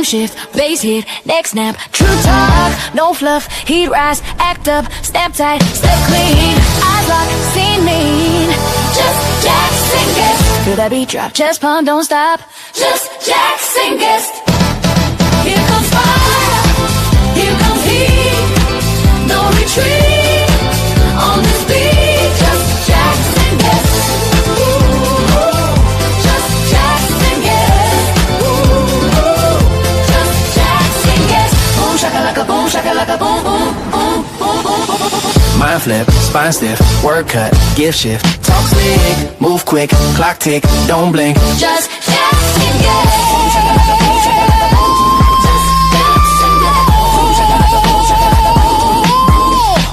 shift, bass hit, neck snap, true talk, no fluff, heat rise, act up, snap tight, step clean, eyes lock, scene mean, just Jackson guest. Feel that beat drop, chest pump, don't stop, just Jackson guest. Here comes fire, here comes heat, no retreat, on this beat, just Jackson guest. Just Jackson guest. Just Jackson guest. Boom shakalaka boom shakalaka boom boom boom boom boom boom boom. Mind flip, spine stiff, word cut, gift shift, talk slick, move quick, clock tick, don't blink. Just Jackson guest. Boom shakalaka boom shakalaka boom.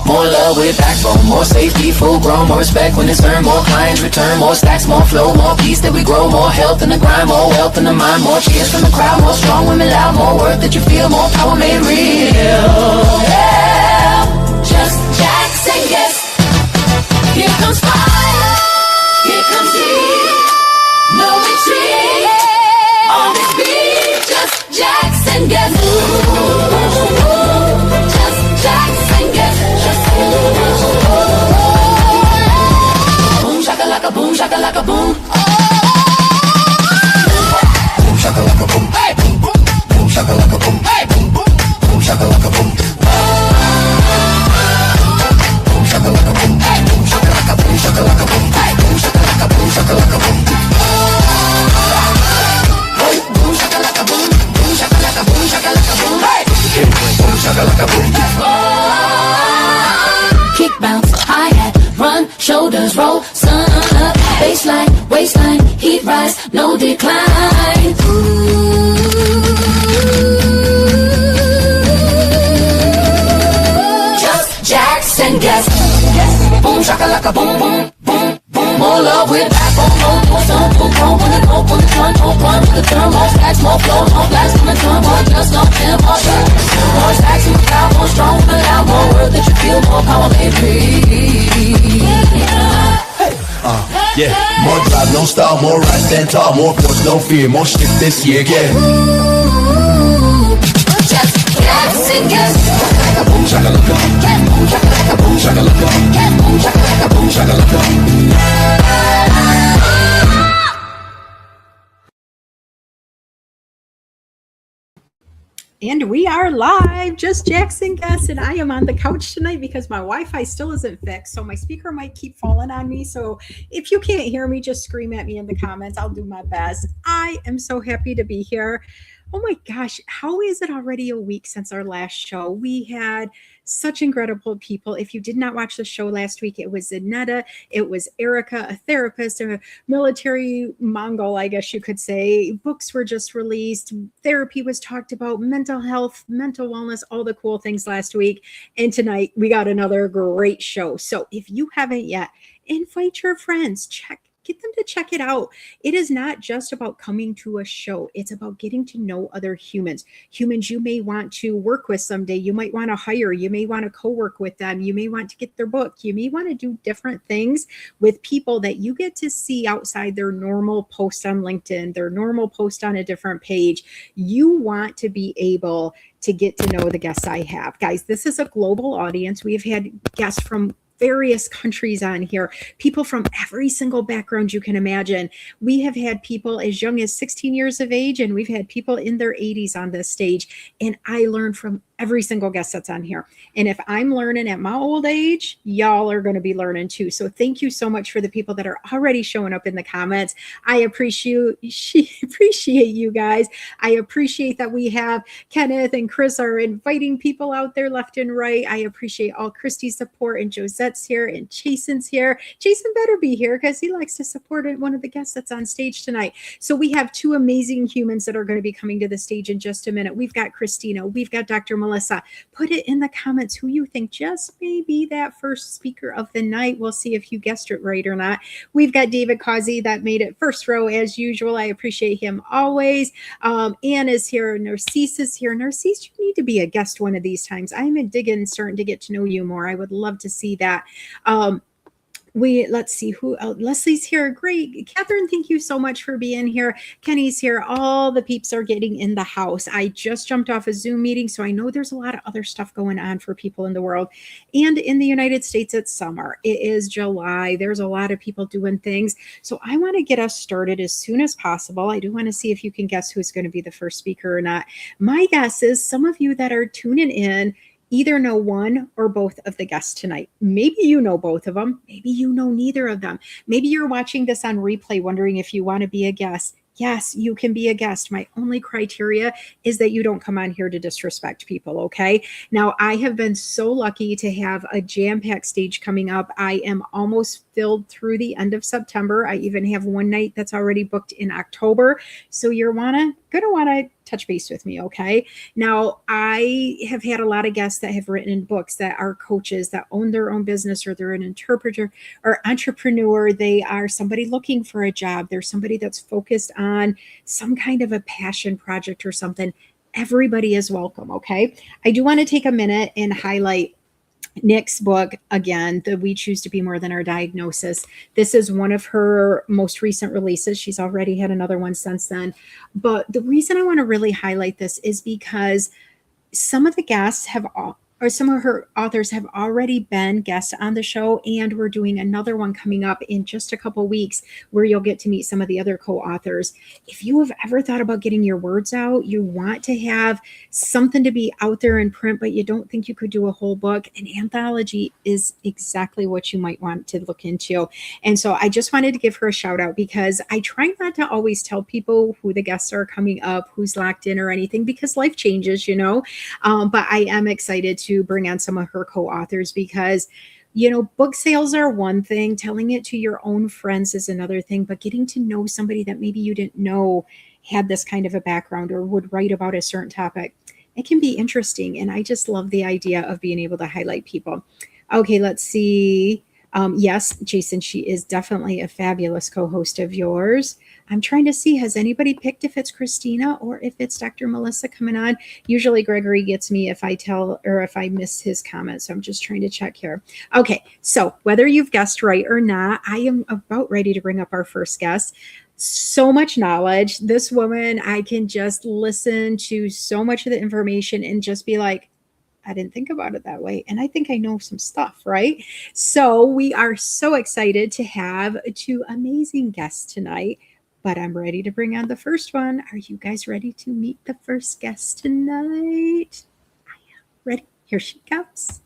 More love with backbone, more safety, full grown, more respect when it's earned, more clients return, more stacks, more flow, more peace that we grow, more health in the grind, more wealth in the mind, more cheers from the crowd, more strong women loud, more worth that you feel, more power made real. Yeah, just Jackson guest. Here comes fire, here comes heat, no retreat, on this beat, just Jackson guest. Just Jackson guest. Boom shakalaka boom shakalaka boom. Boom shakalaka boom. Hey boom boom. Boom shakalaka boom. Hey boom boom. Boom shakalaka boom. Boom shakalaka boom. Hey boom shakalaka boom shakalaka boom. Hey boom shakalaka boom shakalaka boom. Boom shakalaka boom. Boom shakalaka boom shakalaka boom. Hey boom shakalaka boom. Kick bounce, hi-hat, run, shoulders roll, sun up, baseline, waistline, heat rise, no decline. Ooh. Just Jackson guest. Boom shakalaka boom boom boom boom. More love with backbone, more sun, boom boom. When it go, when it run, more run, with the turn, more stacks, more flow, more blast in the turn, more just no pin, more shot. More stacks in the crowd, more strong, more loud, more word that you feel, more power they breathe. Yeah, more drive, no style, more rise, stand tall, more force, no fear, more shit this year, yeah. Ooh, just Jackson guest. Boom shakalaka, boom shakalaka, boom shakalaka, boom shakalaka, boom shakalaka. And we are live, just Jackson guest, and I am on the couch tonight because my Wi-Fi still isn't fixed, so my speaker might keep falling on me. So if you can't hear me, just scream at me in the comments. I'll do my best. I am so happy to be here. Oh my gosh, how is it already a week since our last show? We had such incredible people. If you did not watch the show last week, it was Zanetta, it was Erica, a therapist, a military Mongol, I guess you could say. Books were just released. Therapy was talked about, mental health, mental wellness, all the cool things last week. And tonight we got another great show. So if you haven't yet, invite your friends, get them to check it out. It is not just about coming to a show. It's about getting to know other humans you may want to work with someday. You might want to hire, you may want to co-work with them. You may want to get their book. You may want to do different things with people that you get to see outside their normal post on LinkedIn, their normal post on a different page. You want to be able to get to know the guests I have. Guys, this is a global audience. We've had guests from various countries on here, people from every single background you can imagine. We have had people as young as 16 years of age, and we've had people in their 80s on this stage. And I learned from every single guest that's on here. And if I'm learning at my old age, y'all are going to be learning too. So thank you so much for the people that are already showing up in the comments. I appreciate you guys. I appreciate that we have Kenneth and Chris are inviting people out there left and right. I appreciate all Christy's support, and Josette's here and Jason's here. Jason better be here because he likes to support one of the guests that's on stage tonight. So we have two amazing humans that are going to be coming to the stage in just a minute. We've got Cristina. We've got Dr. Melissa. Put it in the comments who you think just may be that first speaker of the night. We'll see if you guessed it right or not. We've got David Causey that made it first row as usual. I appreciate him always. Anne is here. Narcisse is here. Narcisse, you need to be a guest one of these times. I'm digging, starting to get to know you more. I would love to see that. Let's see who else. Leslie's here. Great. Catherine, thank you so much for being here. Kenny's here. All the peeps are getting in the house. I just jumped off a Zoom meeting, so I know there's a lot of other stuff going on for people in the world. And in the United States, it's summer. It is July. There's a lot of people doing things. So I want to get us started as soon as possible. I do want to see if you can guess who's going to be the first speaker or not. My guess is some of you that are tuning in either know one or both of the guests tonight. Maybe you know both of them. Maybe you know neither of them. Maybe you're watching this on replay wondering if you want to be a guest. Yes, you can be a guest. My only criteria is that you don't come on here to disrespect people, okay? Now, I have been so lucky to have a jam-packed stage coming up. I am almost filled through the end of September. I even have one night that's already booked in October. So you're gonna want to touch base with me, okay? Now, I have had a lot of guests that have written books, that are coaches, that own their own business, or they're an interpreter or entrepreneur. They are somebody looking for a job. They're somebody that's focused on some kind of a passion project or something. Everybody is welcome, okay? I do want to take a minute and highlight Nick's book again, the We Choose to Be More Than Our Diagnosis. This is one of her most recent releases. She's already had another one since then. But the reason I want to really highlight this is because some of the guests or some of her authors have already been guests on the show, and we're doing another one coming up in just a couple weeks where you'll get to meet some of the other co-authors. If you have ever thought about getting your words out, you want to have something to be out there in print, but you don't think you could do a whole book, an anthology is exactly what you might want to look into. And so I just wanted to give her a shout out, because I try not to always tell people who the guests are coming up, who's locked in or anything, because life changes, but I am excited to bring on some of her co-authors, because book sales are one thing, telling it to your own friends is another thing, but getting to know somebody that maybe you didn't know had this kind of a background or would write about a certain topic, it can be interesting. And I just love the idea of being able to highlight people. Okay, let's see. Yes, Jason, she is definitely a fabulous co-host of yours. I'm trying to see, has anybody picked if it's Cristina or if it's Dr. Melissa coming on? Usually Gregory gets me if I miss his comment. So I'm just trying to check here. Okay, so whether you've guessed right or not, I am about ready to bring up our first guest. So much knowledge. This woman, I can just listen to so much of the information and just be like, I didn't think about it that way. And I think I know some stuff, right? So we are so excited to have two amazing guests tonight, but I'm ready to bring on the first one. Are you guys ready to meet the first guest tonight? I am ready. Here she comes.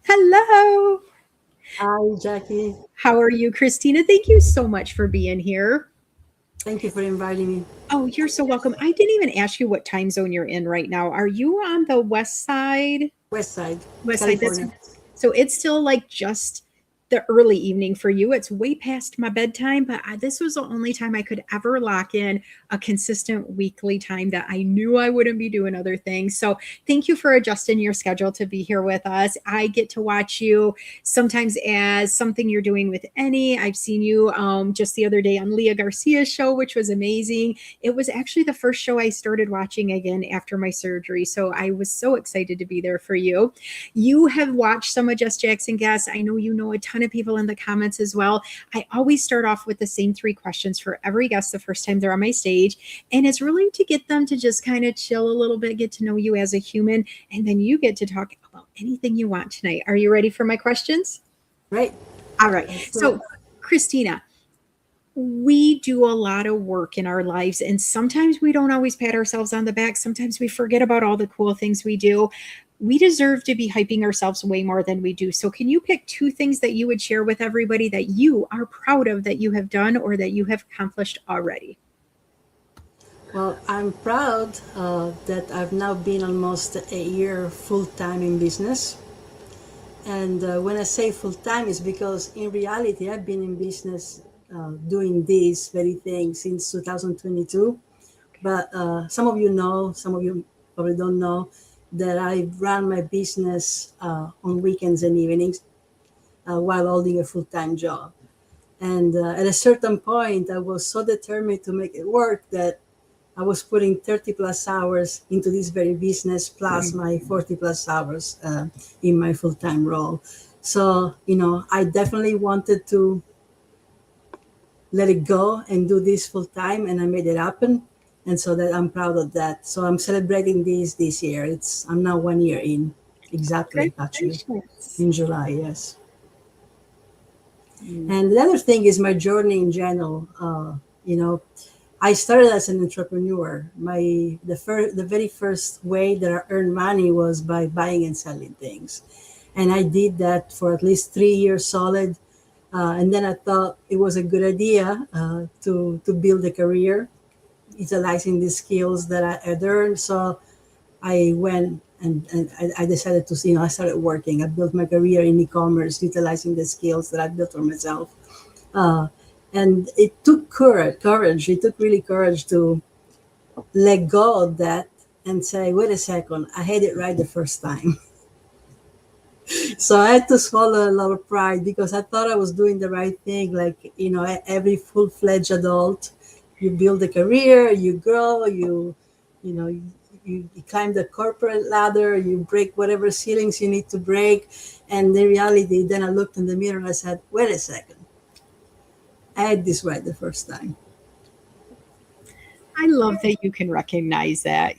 Hello. Hi, Jackie. How are you, Cristina? Thank you so much for being here. Thank you for inviting me. Oh, you're so welcome. I didn't even ask you what time zone you're in right now. Are you on the west side? West Side, West California. Side. So it's still like just the early evening for you. It's way past my bedtime, but this was the only time I could ever lock in a consistent weekly time that I knew I wouldn't be doing other things. So thank you for adjusting your schedule to be here with us. I get to watch you sometimes as something you're doing with Annie. I've seen you just the other day on Leah Garcia's show, which was amazing. It was actually the first show I started watching again after my surgery. So I was so excited to be there for you. You have watched some of Just Jackson guests. I know you know a ton of people in the comments as well. I always start off with the same 3 questions for every guest the first time they're on my stage. And it's really to get them to just kind of chill a little bit, get to know you as a human, and then you get to talk about anything you want tonight. Are you ready for my questions? Right. All right. So, Cristina, we do a lot of work in our lives, and sometimes we don't always pat ourselves on the back. Sometimes we forget about all the cool things we do. We deserve to be hyping ourselves way more than we do. So can you pick 2 things that you would share with everybody that you are proud of that you have done or that you have accomplished already? Well, I'm proud that I've now been almost a year full-time in business. And when I say full-time, it's because in reality, I've been in business doing this very thing since 2022. But some of you know, some of you probably don't know, that I run my business on weekends and evenings while holding a full-time job. And at a certain point, I was so determined to make it work that I was putting 30 plus hours into this very business, plus my 40 plus hours in my full-time role. So, I definitely wanted to let it go and do this full time, and I made it happen. And so that I'm proud of that. So I'm celebrating this year. I'm now 1 year in, exactly, actually, Congratulations. in July. Yes. Mm. And the other thing is my journey in general. You know, I started as an entrepreneur. The very first way that I earned money was by buying and selling things, and I did that for at least 3 years solid. And then I thought it was a good idea to build a career utilizing the skills that I had earned. So I went and I decided to, I started working. I built my career in e-commerce utilizing the skills that I built for myself. Uh, and it took courage. It took really courage to let go of that and say, wait a second, I had it right the first time. So I had to swallow a lot of pride because I thought I was doing the right thing. Like, every full-fledged adult, you build a career, you grow, you know, you climb the corporate ladder, you break whatever ceilings you need to break. And in reality, then I looked in the mirror and I said, wait a second, I had this right the first time. I love that you can recognize that,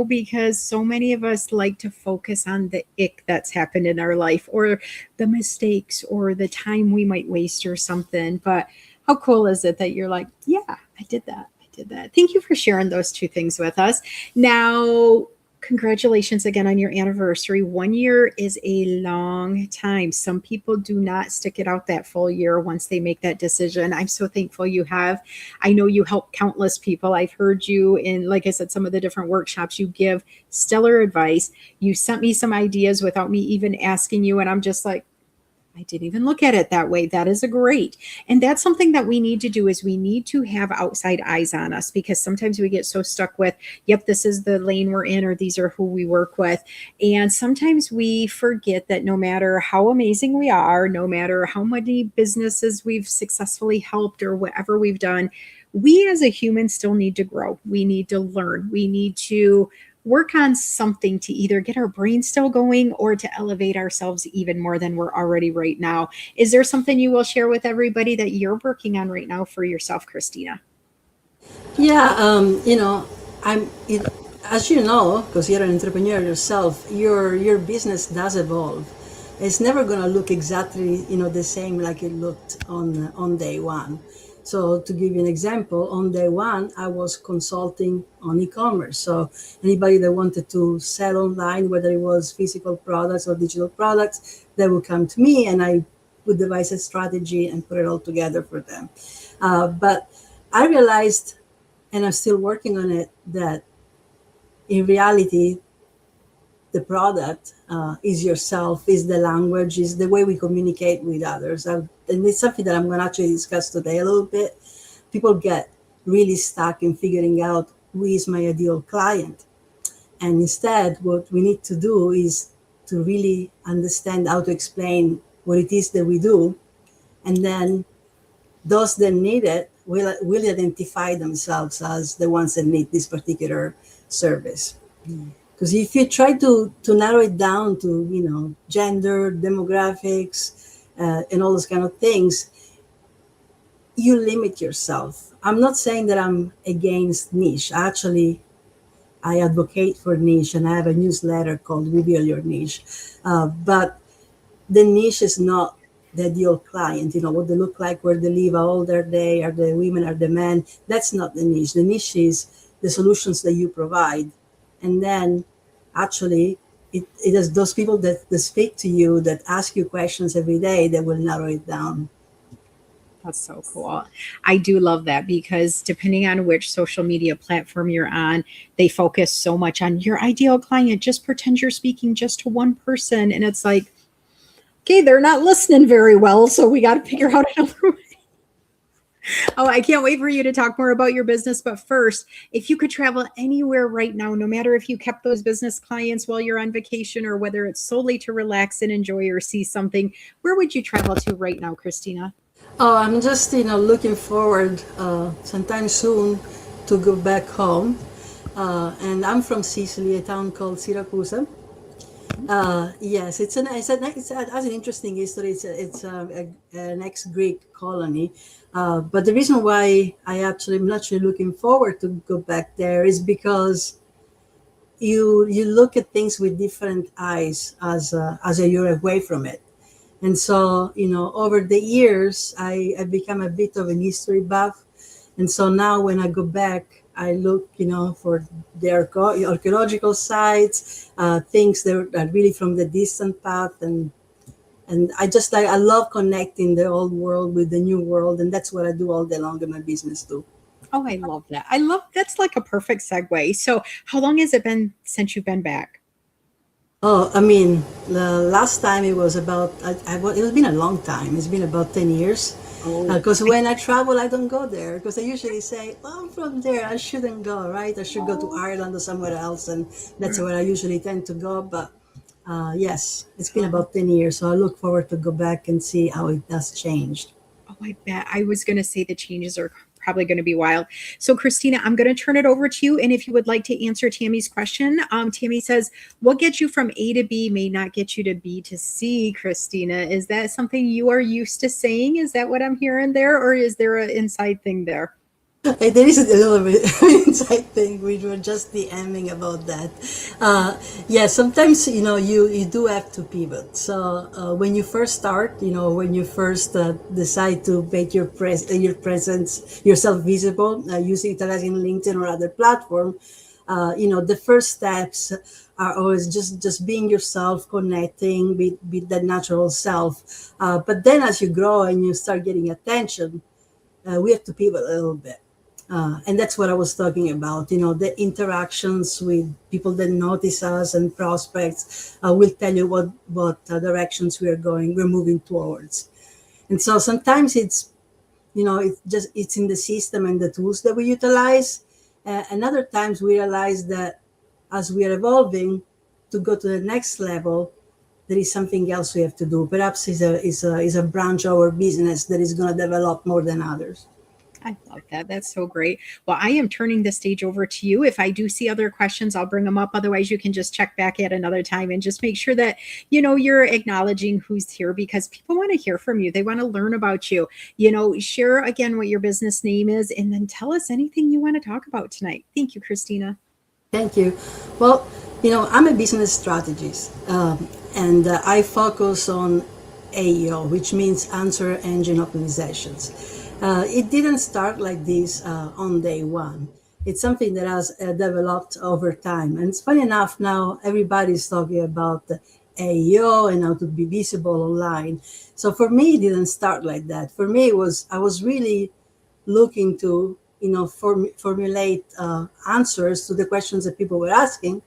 because so many of us like to focus on the ick that's happened in our life or the mistakes or the time we might waste or something. But how cool is it that you're like, yeah, I did that. I did that. Thank you for sharing those two things with us. Now, congratulations again on your anniversary. 1 year is a long time. Some people do not stick it out that full year once they make that decision. I'm so thankful you have. I know you help countless people. I've heard you in, like I said, some of the different workshops. You give stellar advice. You sent me some ideas without me even asking you. And I'm just like, I didn't even look at it that way. That is a great. And that's something that we need to do is we need to have outside eyes on us because sometimes we get so stuck with, yep, this is the lane we're in or these are who we work with. And sometimes we forget that no matter how amazing we are, no matter how many businesses we've successfully helped or whatever we've done, we as a human still need to grow. We need to learn. We need to work on something to either get our brain still going or to elevate ourselves even more than we're already right now. Is there something you will share with everybody that you're working on right now for yourself, Christina? Yeah, as you know, because you're an entrepreneur yourself, your business does evolve. It's never going to look exactly, the same like it looked on day one. So to give you an example, on day one, I was consulting on e-commerce. So anybody that wanted to sell online, whether it was physical products or digital products, they would come to me and I would devise a strategy and put it all together for them. But I realized, and I'm still working on it, that in reality, the product is yourself, is the language, is the way we communicate with others. And it's something that I'm going to actually discuss today a little bit. People get really stuck in figuring out who is my ideal client. And instead, what we need to do is to really understand how to explain what it is that we do. And then those that need it will identify themselves as the ones that need this particular service. Because if you try to narrow it down to, gender, demographics, and all those kind of things, you limit yourself. I'm not saying that I'm against niche. Actually, I advocate for niche, and I have a newsletter called Reveal Your Niche. But the niche is not the ideal client, what they look like, where they live, how old are they, are the women, are the men. That's not the niche. The niche is the solutions that you provide. And then actually, it is those people that speak to you, that ask you questions every day, that will narrow it down. That's so cool. I do love that because depending on which social media platform you're on, they focus so much on your ideal client. Just pretend you're speaking just to one person. And it's like, okay, they're not listening very well. So we got to figure out another way. Oh, I can't wait for you to talk more about your business. But first, if you could travel anywhere right now, no matter if you kept those business clients while you're on vacation or whether it's solely to relax and enjoy or see something, where would you travel to right now, Christina? Oh, I'm just, looking forward sometime soon to go back home. And I'm from Sicily, a town called Siracusa. Yes, it's an interesting history. An ex-Greek colony, but the reason why I'm actually looking forward to go back there is because you look at things with different eyes you're away from it. And so, over the years, I become a bit of an history buff. And so now when I go back, I look, for the archaeological sites, things that are really from the distant past. And I love connecting the old world with the new world. And that's what I do all day long in my business too. Oh, I love that. I love that's like a perfect segue. So, how long has it been since you've been back? Oh, I mean, the last time it was about, it's been a long time. It's been about 10 years. Oh, Because when I travel, I don't go there. Because I usually say, well, I'm from there. I shouldn't go, right? I should go to Ireland or somewhere else. And that's where I usually tend to go. But yes, it's been about 10 years. So I look forward to go back and see how it has changed. oh, I bet. I was going to say the changes are probably going to be wild. So, Christina, I'm going to turn it over to you. And if you would like to answer Tammy's question, Tammy says, what gets you from A to B may not get you to B to C, Christina. Is that something you are used to saying? Is that what I'm hearing there? Or is there an inside thing there? There is a little bit inside thing. We were just DMing about that. Yeah, sometimes you do have to pivot. So when you first start, when you first decide to make your presence yourself visible, utilizing LinkedIn or other platform, the first steps are always just being yourself, connecting with that natural self. But then as you grow and you start getting attention, we have to pivot a little bit. And that's what I was talking about. The interactions with people that notice us and prospects will tell you what directions we're moving towards. And so sometimes it's in the system and the tools that we utilize. And other times we realize that as we are evolving to go to the next level, there is something else we have to do. Perhaps is a branch of our business that is going to develop more than others. I love that. That's so great. Well, I am turning the stage over to you. If I do see other questions, I'll bring them up. Otherwise, you can just check back at another time and just make sure that you're acknowledging who's here because people want to hear from you. They want to learn about you. Share again what your business name is and then tell us anything you want to talk about tonight. Thank you, Christina. Thank you. Well, I'm a business strategist, and I focus on AEO, which means answer engine optimizations. It didn't start like this on day one. It's something that has developed over time. And it's funny enough, now everybody's talking about AEO and how to be visible online. So for me, it didn't start like that. For me, I was really looking to formulate answers to the questions that people were asking,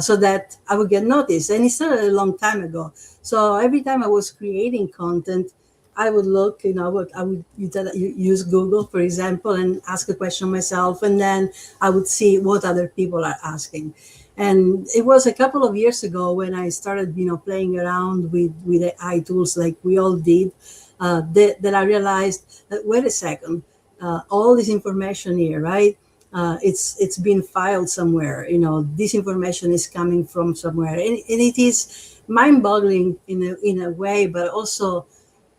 so that I would get noticed. And it started a long time ago. So every time I was creating content, I would look, I would use Google, for example, and ask a question myself, and then I would see what other people are asking. And it was a couple of years ago when I started, playing around with AI tools like we all did, that I realized that, wait a second, all this information here, right? It's been filed somewhere. This information is coming from somewhere, and it is mind-boggling in a way, but also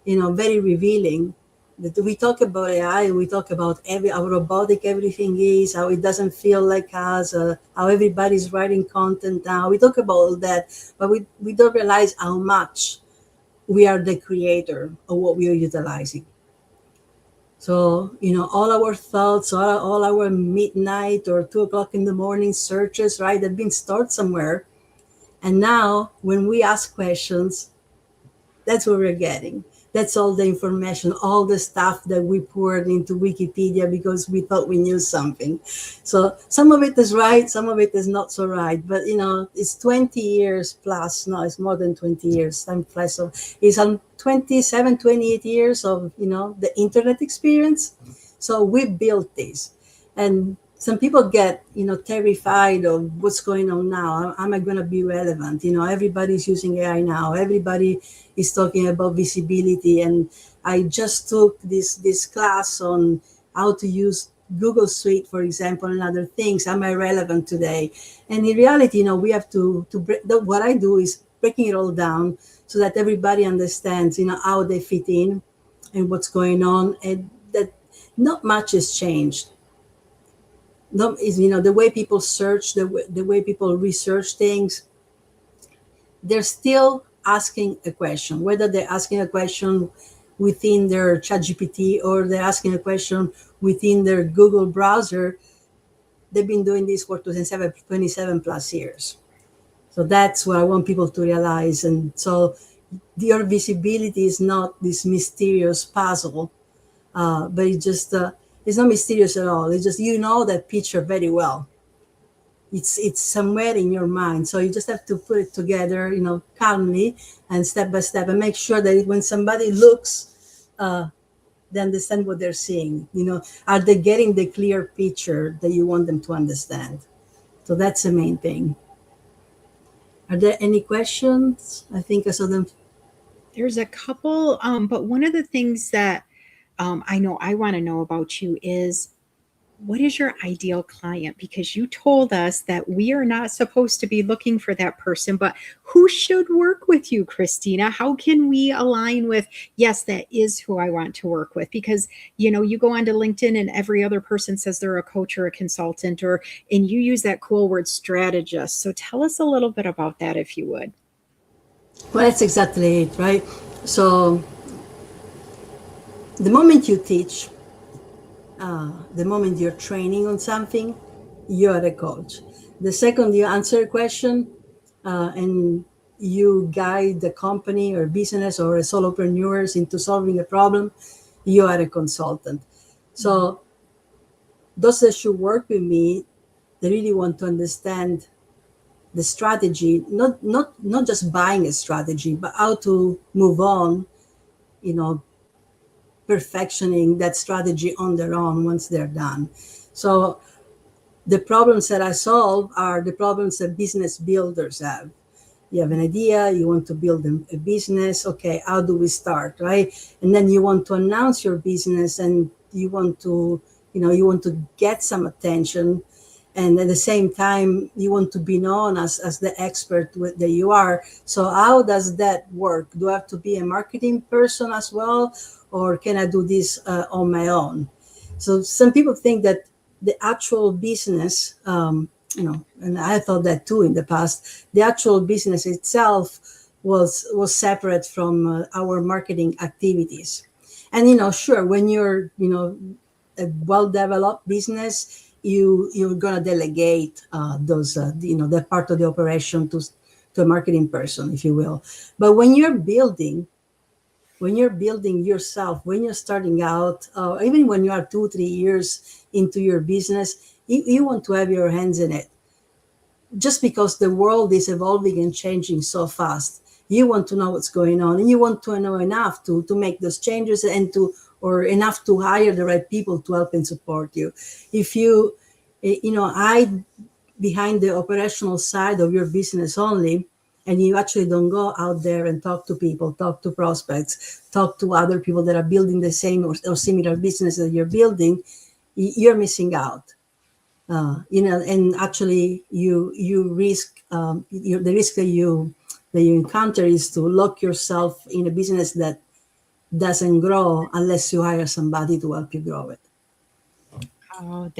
very revealing. That we talk about AI, we talk about how robotic everything is, how it doesn't feel like us, how everybody's writing content now. We talk about all that, but we don't realize how much we are the creator of what we are utilizing. So, all our thoughts, all our midnight or 2 o'clock in the morning searches, right, they've been stored somewhere. And now when we ask questions, that's what we're getting. That's all the information, all the stuff that we poured into Wikipedia because we thought we knew something. So some of it is right, some of it is not so right. But it's 20 years plus. No, it's more than 20 years. Time flies. So it's on 27, 28 years of the internet experience. So we built this, and some people get terrified of what's going on now. Am I going to be relevant? Everybody's using AI now. Everybody is talking about visibility, and I just took this class on how to use Google Suite, for example, and other things. Am I relevant today? And in reality, we have to break, what I do is breaking it all down so that everybody understands, how they fit in and what's going on, and that not much has changed. No, is the way people search, the way people research things, they're still asking a question, whether they're asking a question within their ChatGPT or they're asking a question within their Google browser. They've been doing this for 27 plus years. So that's what I want people to realize. And so your visibility is not this mysterious puzzle, but it's not mysterious at all. It's just, that picture very well. It's somewhere in your mind, so you just have to put it together, calmly and step by step, and make sure that when somebody looks, they understand what they're seeing. Are they getting the clear picture that you want them to understand? So that's the main thing. Are there any questions? I think I saw them. There's a couple, but one of the things that I know I want to know about you is, what is your ideal client? Because you told us that we are not supposed to be looking for that person, but who should work with you, Cristina? How can we align with, yes, that is who I want to work with? Because, you go onto LinkedIn and every other person says they're a coach or a consultant, and you use that cool word strategist. So tell us a little bit about that, if you would. Well, that's exactly it, right? So the moment you teach, the moment you're training on something, you're a coach. The second you answer a question, and you guide the company or business or a solopreneurs into solving a problem, you are a consultant. So those that should work with me, they really want to understand the strategy, not just buying a strategy, but how to move on, perfectioning that strategy on their own once they're done. So the problems that I solve are the problems that business builders have. You have an idea, you want to build a business. Okay, how do we start, right? And then you want to announce your business, and you want to get some attention. And at the same time, you want to be known as the expert that you are. So how does that work? Do I have to be a marketing person as well? Or can I do this on my own? So some people think that the actual business, and I thought that too in the past, the actual business itself was separate from our marketing activities. And sure, when you're a well-developed business, you're gonna delegate those that part of the operation to a marketing person, if you will. But when you're building yourself, when you're starting out, even when you are 2-3 years into your business, you want to have your hands in it. Just because the world is evolving and changing so fast, you want to know what's going on, and you want to know enough to make those changes, or enough to hire the right people to help and support you. If you hide behind the operational side of your business only, and you actually don't go out there and talk to people, talk to prospects, talk to other people that are building the same or similar business that you're building, you're missing out. And actually you risk, the risk that you encounter is to lock yourself in a business that doesn't grow unless you hire somebody to help you grow it. Oh,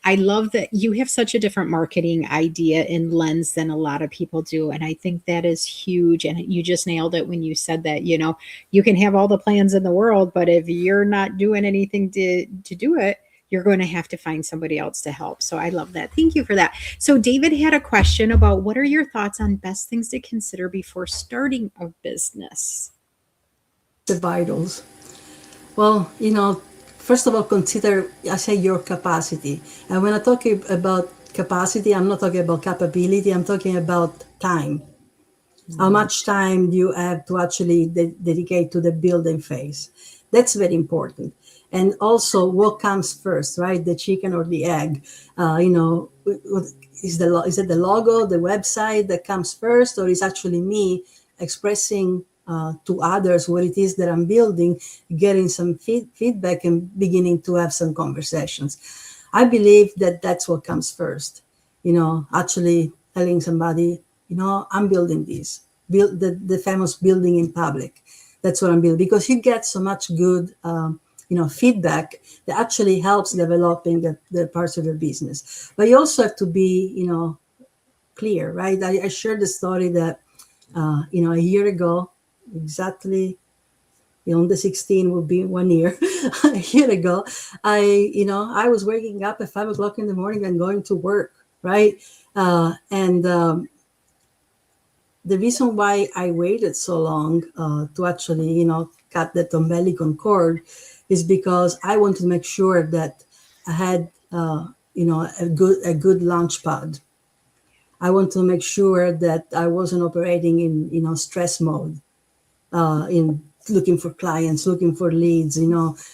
I love that you have such a different marketing idea and lens than a lot of people do. And I think that is huge. And you just nailed it when you said that, you can have all the plans in the world, but if you're not doing anything to do it, you're going to have to find somebody else to help. So I love that. Thank you for that. So David had a question about, what are your thoughts on best things to consider before starting a business? The vitals. Well, first of all, consider, I say, your capacity. And when I talk about capacity, I'm not talking about capability, I'm talking about time. How much time do you have to actually dedicate to the building phase? That's very important. And also, what comes first, right? The chicken or the egg? Is it the logo, the website that comes first, or is actually me expressing to others what it is that I'm building, getting some feedback and beginning to have some conversations. I believe that that's what comes first. Actually telling somebody, I'm building this, build the famous building in public. That's what I'm building, because you get so much good, feedback that actually helps developing the parts of the business. But you also have to be, clear, right? I shared the story that, a year ago, exactly on the 16th will be 1 year. A year ago, I was waking up at 5 o'clock in the morning and going to work, right? And the reason why I waited so long to actually, cut that umbilical cord is because I wanted to make sure that I had, a good launch pad. I want to make sure that I wasn't operating in, stress mode, in looking for clients, looking for leads,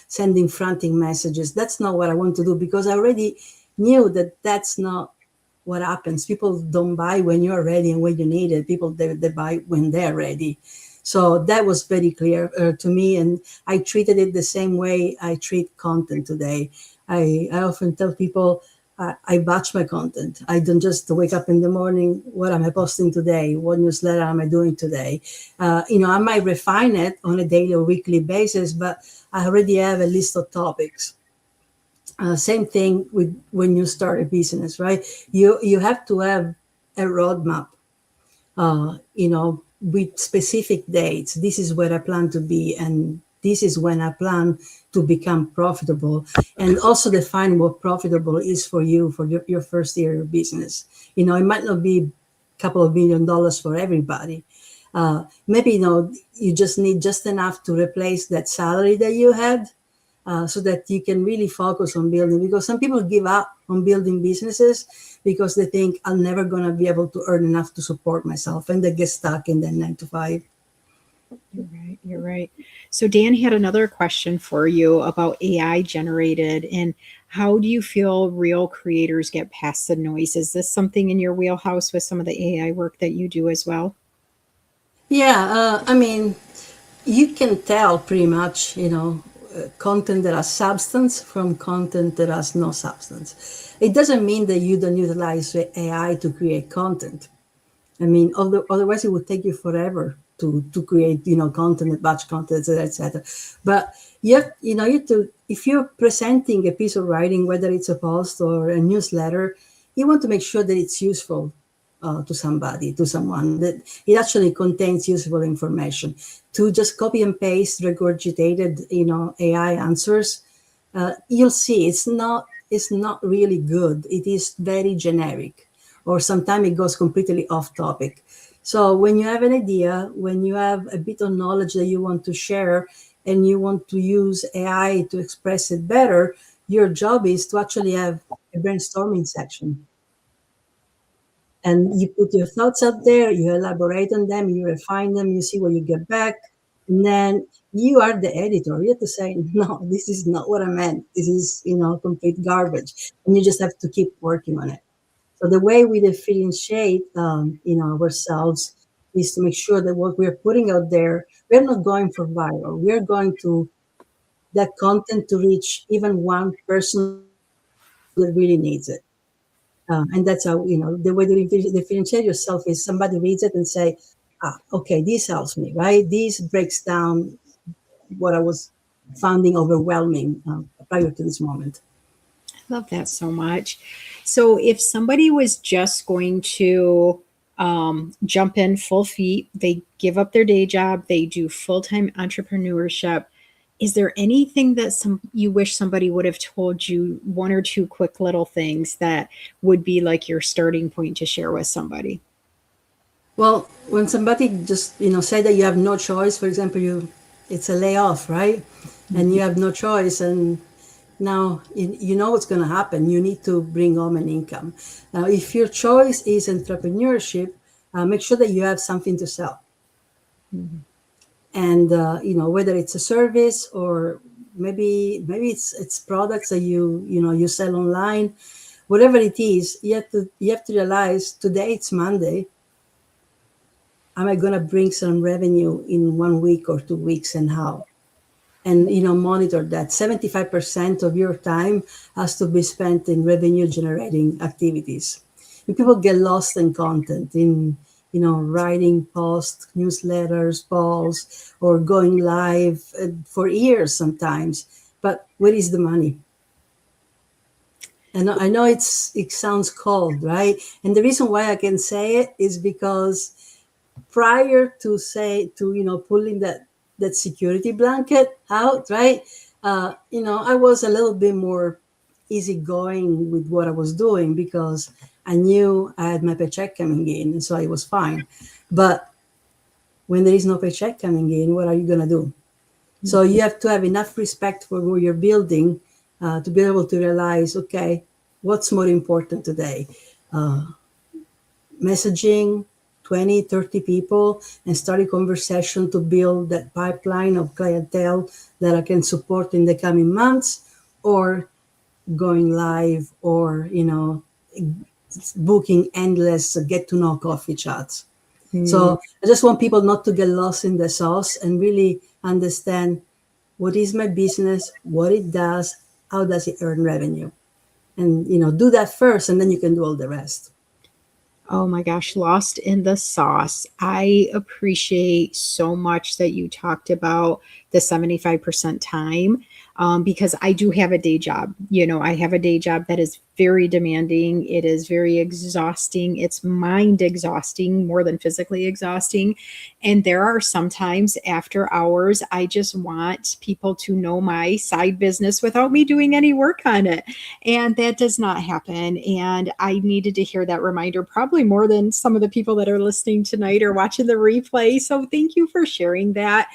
sending frantic messages. That's not what I want to do, because I already knew that that's not what happens. People don't buy when you're ready and when you need it. People, they buy when they're ready. So that was very clear to me. And I treated it the same way I treat content today. I often tell people, I batch my content. I don't just wake up in the morning, what am I posting today? What newsletter am I doing today? I might refine it on a daily or weekly basis, but I already have a list of topics. Same thing with when you start a business, right? You have to have a roadmap, with specific dates. This is where I plan to be, and this is when I plan to become profitable. And also define what profitable is for you for your first year of business. It might not be a couple of $1 million for everybody. Maybe you just need just enough to replace that salary that you had, so that you can really focus on building. Because some people give up on building businesses because they think I'm never going to be able to earn enough to support myself, and they get stuck in that 9 to 5. You're right. You're right. So Dan had another question for you about AI generated, and how do you feel real creators get past the noise? Is this something in your wheelhouse with some of the AI work that you do as well? Yeah, I mean, you can tell pretty much, content that has substance from content that has no substance. It doesn't mean that you don't utilize AI to create content. I mean, otherwise it would take you forever to create, content, batch content, etc., etc. But you have to, if you're presenting a piece of writing, whether it's a post or a newsletter, you want to make sure that it's useful to somebody, to someone, that it actually contains useful information. To just copy and paste regurgitated, AI answers, you'll see it's not really good. It is very generic, or sometimes it goes completely off topic. So when you have an idea, when you have a bit of knowledge that you want to share, and you want to use AI to express it better, your job is to actually have a brainstorming section, and you put your thoughts out there, you elaborate on them, you refine them, you see what you get back, and then you are the editor. You have to say, no, this is not what I meant. This is, complete garbage, and you just have to keep working on it. So the way we differentiate, ourselves is to make sure that what we're putting out there, we're not going for viral. We're going to that content to reach even one person that really needs it. And that's how, the way to differentiate yourself is somebody reads it and say, okay, this helps me, right? This breaks down what I was finding overwhelming prior to this moment. Love that so much. So, if somebody was just going to jump in full feet, they give up their day job, they do full time entrepreneurship. Is there anything that you wish somebody would have told you? One or two quick little things that would be like your starting point to share with somebody? Well, when somebody just, say that you have no choice, for example, it's a layoff, right? And you have no choice, and now you know what's going to happen. You need to bring home an income. Now, if your choice is entrepreneurship, make sure that you have something to sell. And whether it's a service, or maybe it's products that you sell online, whatever it is, you have to realize today it's Monday. am I going to bring some revenue in 1 week or 2 weeks, and how? And monitor that. 75% of your time has to be spent in revenue generating activities. And people get lost in content, in writing posts, newsletters, polls, or going live for years sometimes. But where is the money? And I know it sounds cold, right? And the reason why I can say it is because prior to pulling that security blanket out, right? I was a little bit more easygoing with what I was doing because I knew I had my paycheck coming in, and so I was fine. But when there is no paycheck coming in, what are you gonna do? So you have to have enough respect for what you're building to be able to realize, okay, what's more important today? Messaging 20, 30 people and start a conversation to build that pipeline of clientele that I can support in the coming months, or going live, or, booking endless get to know coffee chats. So I just want people not to get lost in the sauce and really understand what is my business, what it does, how does it earn revenue, and do that first, and then you can do all the rest. Oh my gosh, lost in the sauce. I appreciate so much that you talked about the 75% time, because I do have a day job. I have a day job that is very demanding. It is very exhausting. It's mind exhausting more than physically exhausting. And there are sometimes after hours, I just want people to know my side business without me doing any work on it. And that does not happen. And I needed to hear that reminder probably more than some of the people that are listening tonight or watching the replay. So thank you for sharing that.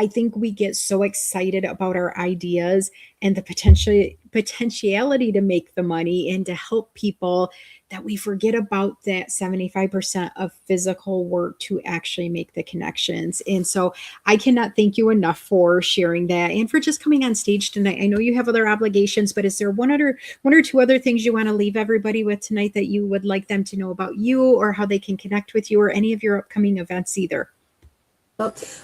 I think we get so excited about our ideas and the potentiality to make the money and to help people that we forget about that 75% of physical work to actually make the connections. And so I cannot thank you enough for sharing that and for just coming on stage tonight. I know you have other obligations, but is there one or two other things you want to leave everybody with tonight that you would like them to know about you, or how they can connect with you, or any of your upcoming events either?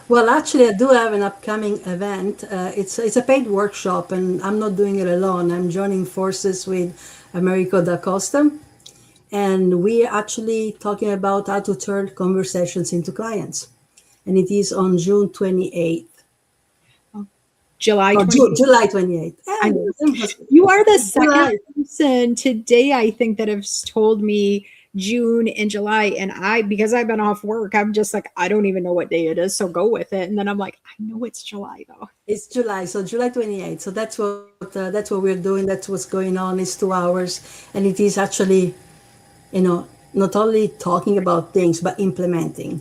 Well, actually, I do have an upcoming event. It's a paid workshop, and I'm not doing it alone. I'm joining forces with Americo da Costa, and we are actually talking about how to turn conversations into clients. And it is on June 28th. July Oh, 28th. July 28th. You are the second person today, I think, that has told me June and July. And because I've been off work, I'm just like, I don't even know what day it is. So go with it. And then I'm like, I know it's July though. It's July. So July 28th. So that's what we're doing. That's what's going on. It's 2 hours. And it is actually, not only talking about things, but implementing.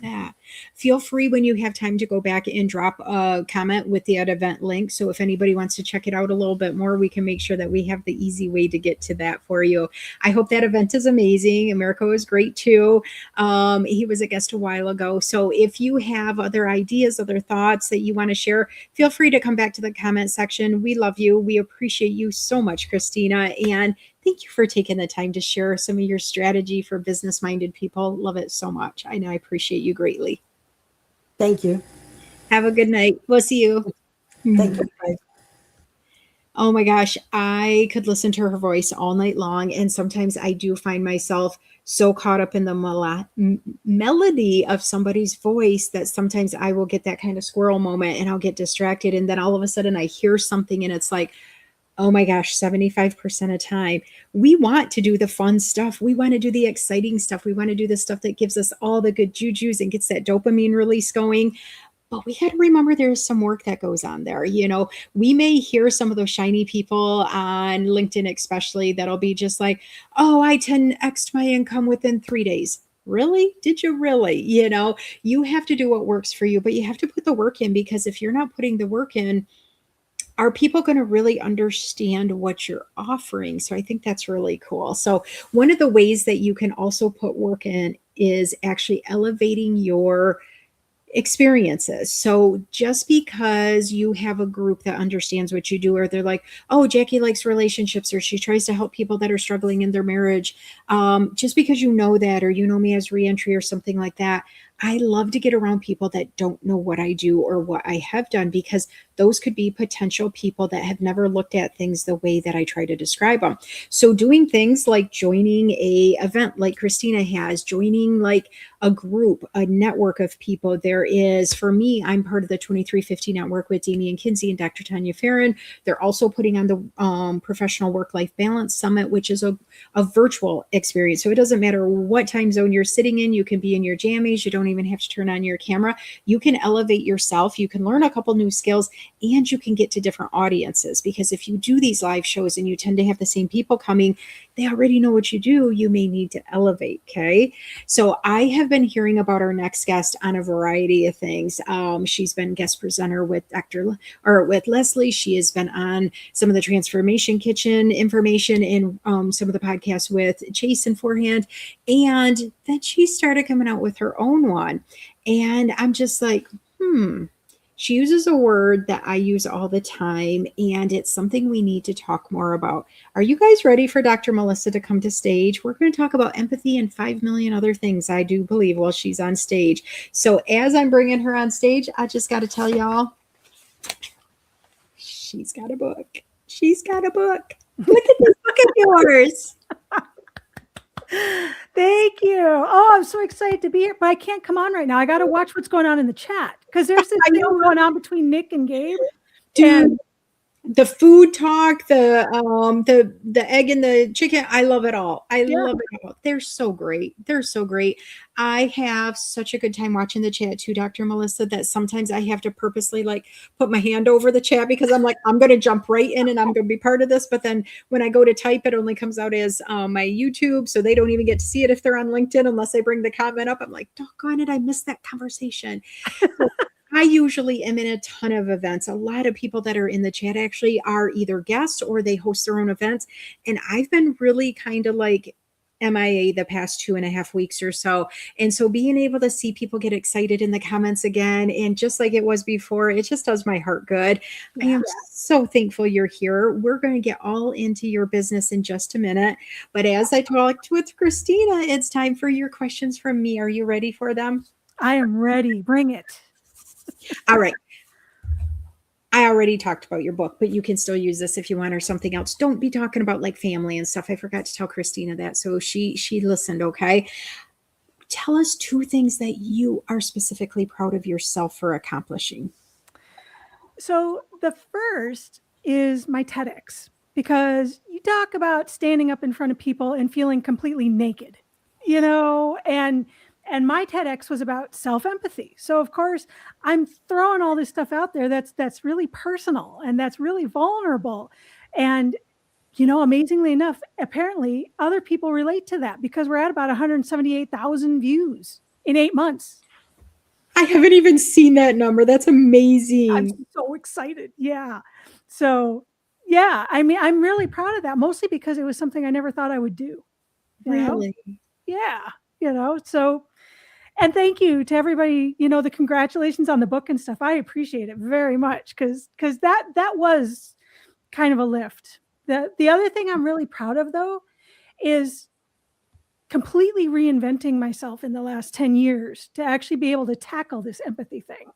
Yeah. Feel free when you have time to go back and drop a comment with the event link. So if anybody wants to check it out a little bit more, we can make sure that we have the easy way to get to that for you. I hope that event is amazing. Americo is great too. He was a guest a while ago. So if you have other ideas, other thoughts that you want to share, feel free to come back to the comment section. We love you. We appreciate you so much, Cristina. And thank you for taking the time to share some of your strategy for business-minded people. Love it so much. I know I appreciate you greatly. Thank you. Have a good night. We'll see you. Thank you. Bye. Oh my gosh, I could listen to her voice all night long. And sometimes I do find myself so caught up in the melody of somebody's voice that sometimes I will get that kind of squirrel moment and I'll get distracted. And then all of a sudden I hear something and it's like, oh my gosh, 75% of time, we want to do the fun stuff. We want to do the exciting stuff. We want to do the stuff that gives us all the good jujus and gets that dopamine release going. But we got to remember there's some work that goes on there. We may hear some of those shiny people on LinkedIn, especially, that'll be just like, oh, I 10x'd my income within 3 days. Really? Did you really? You have to do what works for you, but you have to put the work in, because if you're not putting the work in, are people going to really understand what you're offering? So I think that's really cool. So one of the ways that you can also put work in is actually elevating your experiences. So just because you have a group that understands what you do, or they're like, oh, Jackie likes relationships, or she tries to help people that are struggling in their marriage, just because you know that, or you know me as reentry or something like that, I love to get around people that don't know what I do or what I have done, because those could be potential people that have never looked at things the way that I try to describe them. So doing things like joining a event like Cristina has, joining like a group, a network of people. There is, for me, I'm part of the 2350 network with Damian Kinsey and Dr. Tanya Farron. They're also putting on the Professional Work-Life Balance Summit, which is a virtual experience. So it doesn't matter what time zone you're sitting in. You can be in your jammies. You don't even have to turn on your camera. You can elevate yourself. You can learn a couple new skills, and you can get to different audiences, because if you do these live shows and you tend to have the same people coming, they already know what you do. You may need to elevate. Okay. So I have been hearing about our next guest on a variety of things. She's been guest presenter with with Leslie. She has been on some of the Transformation Kitchen information and some of the podcasts with Chase and Forehand. And then she started coming out with her own one. And I'm just like, she uses a word that I use all the time, and it's something we need to talk more about. Are you guys ready for Dr. Melissa to come to stage? We're going to talk about empathy and 5 million other things, I do believe, while she's on stage. So as I'm bringing her on stage, I just got to tell y'all, she's got a book. She's got a book. Look at this book of yours. Thank you. Oh, I'm so excited to be here, but I can't come on right now. I got to watch what's going on in the chat, because there's this thing going on between Nick and Gabe. Dude, the food talk, the egg and the chicken, I love it all. I love it all. They're so great. They're so great. I have such a good time watching the chat too, Dr. Melissa, that sometimes I have to purposely like put my hand over the chat, because I'm like, I'm going to jump right in and I'm going to be part of this. But then when I go to type, it only comes out as my YouTube. So they don't even get to see it if they're on LinkedIn unless I bring the comment up. I'm like, doggone it, I missed that conversation. So I usually am in a ton of events. A lot of people that are in the chat actually are either guests or they host their own events. And I've been really kind of like MIA the past 2.5 weeks or so. And so being able to see people get excited in the comments again, and just like it was before, it just does my heart good. I am so thankful you're here. We're going to get all into your business in just a minute. But as I talked with Cristina, it's time for your questions from me. Are you ready for them? I am ready. Bring it. All right. I already talked about your book, but you can still use this if you want, or something else. Don't be talking about like family and stuff. I forgot to tell Cristina that. So she listened. Okay. Tell us 2 things that you are specifically proud of yourself for accomplishing. So the first is my TEDx, because you talk about standing up in front of people and feeling completely naked, and my TEDx was about self-empathy. So of course I'm throwing all this stuff out there that's really personal and that's really vulnerable. And, amazingly enough, apparently other people relate to that, because we're at about 178,000 views in 8 months. I haven't even seen that number. That's amazing. I'm so excited. Yeah. So yeah, I mean, I'm really proud of that, mostly because it was something I never thought I would do. Really? Yeah. So, and thank you to everybody, the congratulations on the book and stuff. I appreciate it very much, because that was kind of a lift. The other thing I'm really proud of, though, is completely reinventing myself in the last 10 years to actually be able to tackle this empathy thing.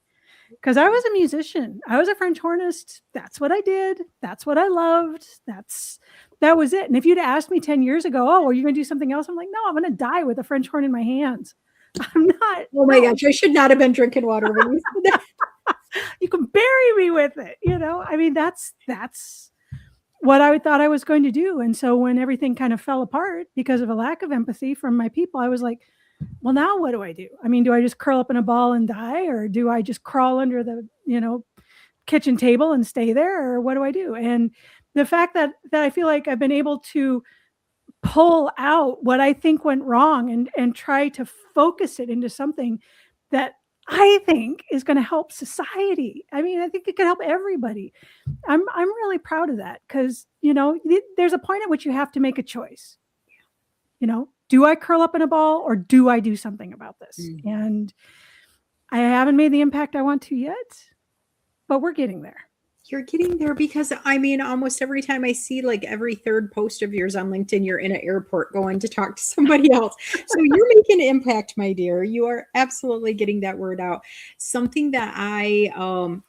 Because I was a musician. I was a French hornist. That's what I did. That's what I loved. That was it. And if you'd asked me 10 years ago, oh, are you going to do something else? I'm like, no, I'm going to die with a French horn in my hands. I'm not. Oh my gosh, I should not have been drinking water when you said that. You can bury me with it. I mean, that's what I thought I was going to do. And so when everything kind of fell apart because of a lack of empathy from my people, I was like, well, now what do I do? I mean, do I just curl up in a ball and die, or do I just crawl under the, kitchen table and stay there, or what do I do? And the fact that I feel like I've been able to pull out what I think went wrong and try to focus it into something that I think is going to help society. I mean, I think it can help everybody. I'm really proud of that, because, there's a point at which you have to make a choice. Do I curl up in a ball, or do I do something about this? And I haven't made the impact I want to yet, but we're getting there. You're getting there because I mean, almost every time I see like every third post of yours on LinkedIn, you're in an airport going to talk to somebody else. So you're making an impact, my dear. You are absolutely getting that word out. Something that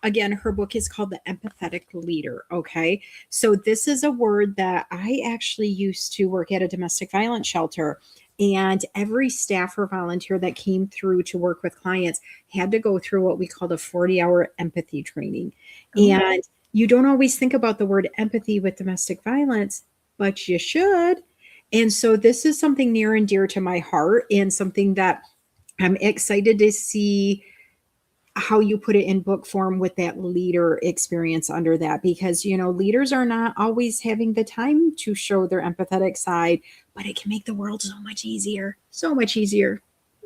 again, her book is called The Empathetic Leader. Okay. So this is a word that I actually used to work at a domestic violence shelter. And every staff or volunteer that came through to work with clients had to go through what we called a 40-hour empathy training. And you don't always think about the word empathy with domestic violence, but you should. And so this is something near and dear to my heart and something that I'm excited to see how you put it in book form with that leader experience under that, because, you know, leaders are not always having the time to show their empathetic side, but it can make the world so much easier, so much easier.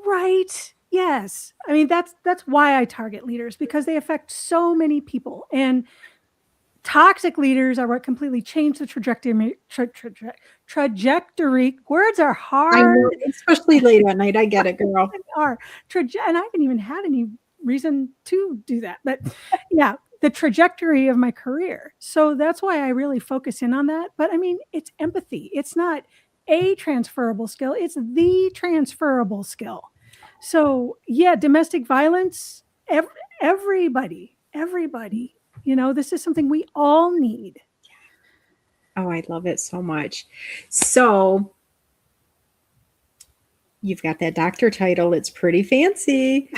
Right. Yes. I mean, that's why I target leaders, because they affect so many people. And toxic leaders are what completely change the trajectory. Trajectory. Words are I hard. know, especially late at night. I get it, girl. They are. And I haven't even had any reason to do that. But yeah, the trajectory of my career. So that's why I really focus in on that. But I mean, it's empathy. It's not a transferable skill. It's the transferable skill. So yeah, domestic violence, everybody, you know, this is something we all need. Oh, I love it so much. So you've got that doctor title. It's pretty fancy.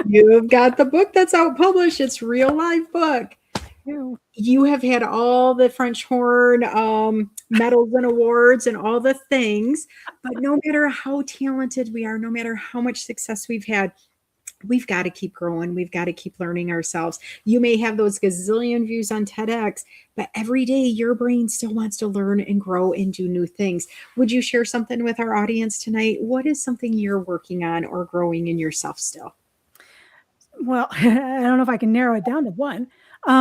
You've got the book that's out published. It's real life book. You have had all the French horn medals and awards and all the things, but no matter how talented we are, no matter how much success we've had, we've got to keep growing. We've got to keep learning ourselves. You may have those gazillion views on TEDx, but every day your brain still wants to learn and grow and do new things. Would you share something with our audience tonight? What is something you're working on or growing in yourself still? Well, I don't know if I can narrow it down to one. But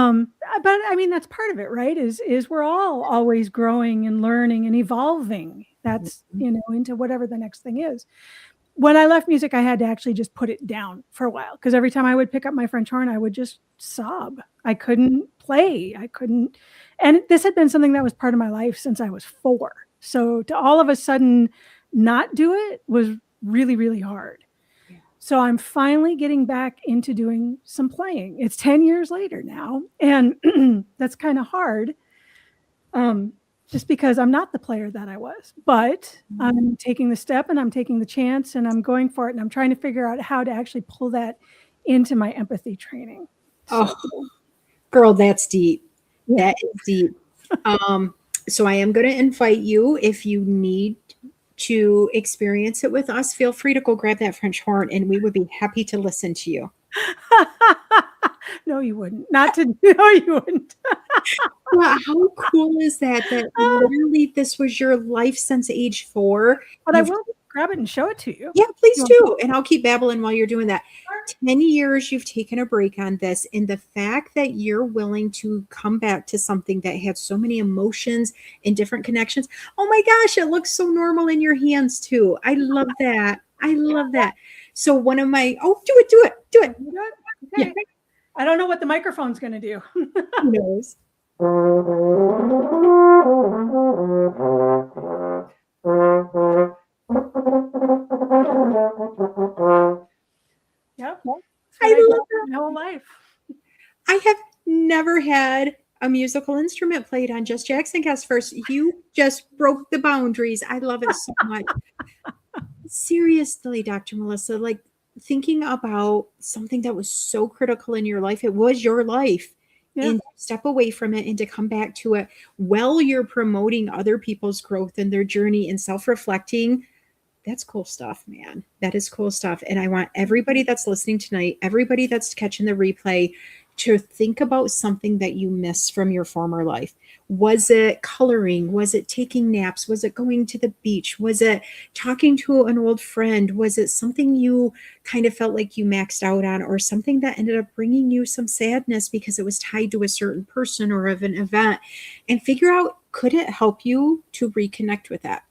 I mean, that's part of it, right? Is we're all always growing and learning and evolving. That's, you know, into whatever the next thing is. When I left music, I had to actually just put it down for a while, because every time I would pick up my French horn, I would just sob. I couldn't play. I couldn't. And this had been something that was part of my life since I was 4. So to all of a sudden not do it was really, really hard. Yeah. So I'm finally getting back into doing some playing. It's 10 years later now, and that's kind of hard. Just because I'm not the player that I was, but I'm taking the step and I'm taking the chance and I'm going for it. And I'm trying to figure out how to actually pull that into my empathy training. So, girl, that's deep. Yeah. That is deep. So I am going to invite you, if you need to experience it with us, feel free to go grab that French horn and we would be happy to listen to you. No, you wouldn't. No, you wouldn't. Well, how cool is that? That literally this was your life since age 4. But I will grab it and show it to you. Yeah, please do. And I'll keep babbling while you're doing that. 10 years you've taken a break on this, and the fact that you're willing to come back to something that had so many emotions and different connections. Oh my gosh, it looks so normal in your hands too. I love that. I love that. So one of my, do it. Okay. Yeah. I don't know what the microphone's going to do. Who knows? Yep. I love that. My whole life. I have never had a musical instrument played on Just Jackson Cast First. You just broke the boundaries. I love it so much. Seriously, Dr. Melissa, like thinking about something that was so critical in your life, it was your life. Yeah. And step away from it and to come back to it while you're promoting other people's growth and their journey and self-reflecting. That's cool stuff, man. That is cool stuff. And I want everybody that's listening tonight, everybody that's catching the replay, to think about something that you miss from your former life. Was it coloring? Was it taking naps? Was it going to the beach? Was it talking to an old friend? Was it something you kind of felt like you maxed out on, or something that ended up bringing you some sadness because it was tied to a certain person or of an event? And figure out, could it help you to reconnect with that?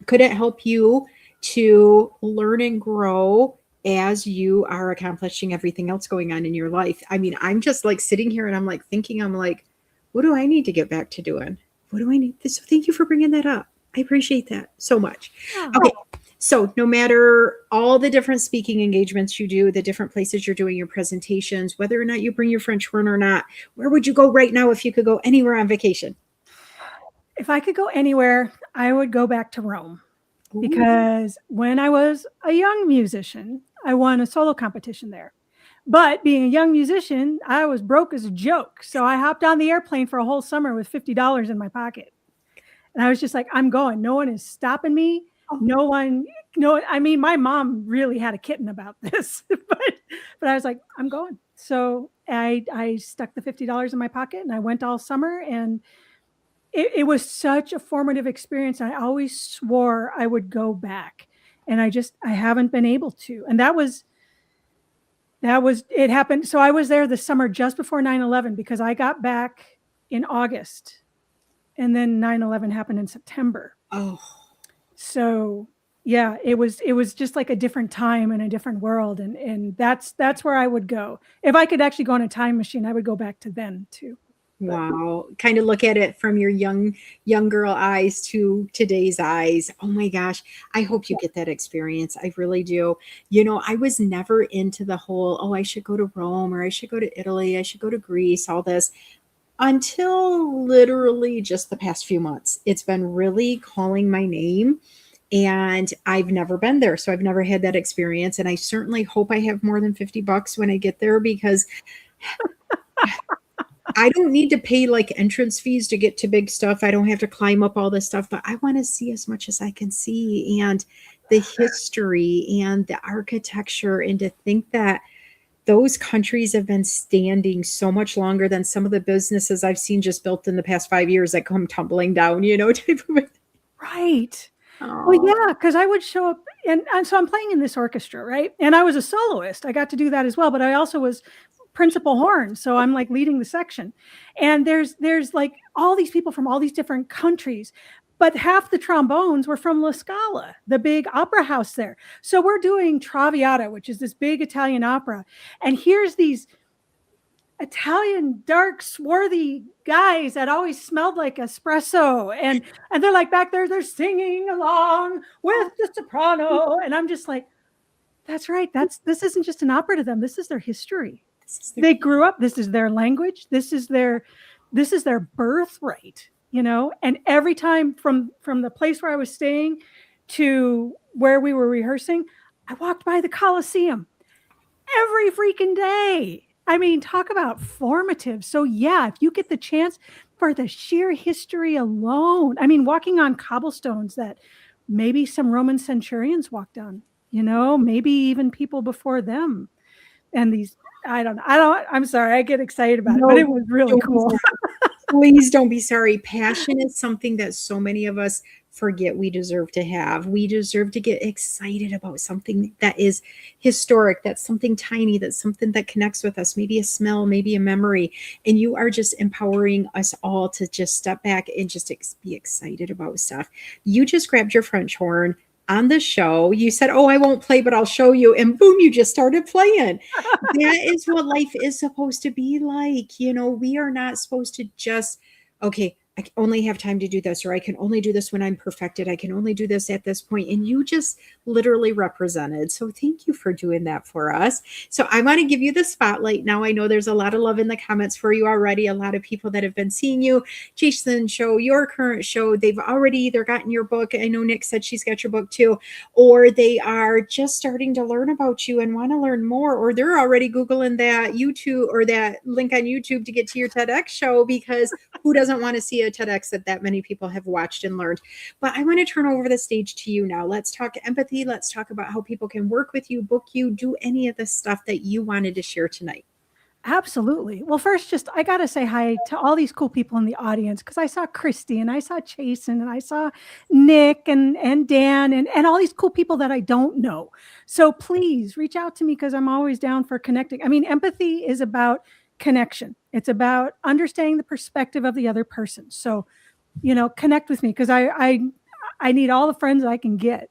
Could it help you to learn and grow as you are accomplishing everything else going on in your life. I mean, I'm just like sitting here and I'm like thinking, I'm like, what do I need to get back to doing? What do I need? So thank you for bringing that up. I appreciate that so much. Oh. Okay. So no matter all the different speaking engagements you do, the different places you're doing your presentations, whether or not you bring your French horn or not, where would you go right now if you could go anywhere on vacation? If I could go anywhere, I would go back to Rome. Ooh. Because when I was a young musician, I won a solo competition there. But being a young musician, I was broke as a joke. So I hopped on the airplane for a whole summer with $50 in my pocket. And I was just like, I'm going. No one is stopping me. I mean, my mom really had a kitten about this, but I was like, I'm going. So I stuck the $50 in my pocket and I went all summer, and it was such a formative experience. I always swore I would go back, and I haven't been able to. And it happened. So I was there the summer just before 9/11 because I got back in August, and then 9/11 happened in September. Oh, so yeah, it was just like a different time and a different world. And that's where I would go. If I could actually go on a time machine, I would go back to then too. wow. Kind of look at it from your young girl eyes to today's eyes. Oh my gosh. I hope you get that experience. I really do. You know, I was never into the whole, oh, I should go to Rome or I should go to Italy. I should go to Greece, all this, until literally just the past few months. It's been really calling my name. And I've never been there. So I've never had that experience. And I certainly hope I have more than $50 when I get there, because I don't need to pay like entrance fees to get to big stuff. I don't have to climb up all this stuff, but I want to see as much as I can see, and the history and the architecture. And to think that those countries have been standing so much longer than some of the businesses I've seen just built in the past 5 years that come tumbling down, type of. Right. Aww. Well, yeah, because I would show up, and so I'm playing in this orchestra, right? And I was a soloist. I got to do that as well, but I also was principal horn, so I'm like leading the section. And there's like all these people from all these different countries, but half the trombones were from La Scala, the big opera house there. So we're doing Traviata, which is this big Italian opera, and here's these Italian dark swarthy guys that always smelled like espresso, and they're like back there, they're singing along with the soprano, and I'm just like, that's right, this isn't just an opera to them, this is their history. They grew up, this is their language, this is their birthright, and every time from the place where I was staying to where we were rehearsing, I walked by the Colosseum every freaking day. I mean, talk about formative. So yeah, if you get the chance, for the sheer history alone, I mean, walking on cobblestones that maybe some Roman centurions walked on, maybe even people before them. And these, I'm sorry, I get excited about it, but it was really cool. Please don't be sorry. Passion is something that so many of us forget we deserve to have. We deserve to get excited about something that is historic, that's something tiny, that's something that connects with us, maybe a smell, maybe a memory. And you are just empowering us all to just step back and just be excited about stuff. You just grabbed your French horn on the show. You said, oh, I won't play, but I'll show you. And boom, you just started playing. That is what life is supposed to be like. We are not supposed to just, okay, I only have time to do this, or I can only do this when I'm perfected. I can only do this at this point. And you just literally represented. So thank you for doing that for us. So I want to give you the spotlight now. I know there's a lot of love in the comments for you already. A lot of people that have been seeing you, Jason's show, your current show, they've already either gotten your book. I know Nick said she's got your book too, or they are just starting to learn about you and want to learn more, or they're already Googling that YouTube or that link on YouTube to get to your TEDx show, because who doesn't want to see a TEDx that many people have watched and learned. But I want to turn over the stage to you now. Let's talk empathy. Let's talk about how people can work with you, book you, do any of the stuff that you wanted to share tonight. Absolutely. Well, first, I got to say hi to all these cool people in the audience, because I saw Christy and I saw Jason and I saw Nick and Dan and all these cool people that I don't know. So please reach out to me, because I'm always down for connecting. I mean, empathy is about connection. It's about understanding the perspective of the other person. So, connect with me, because I need all the friends I can get.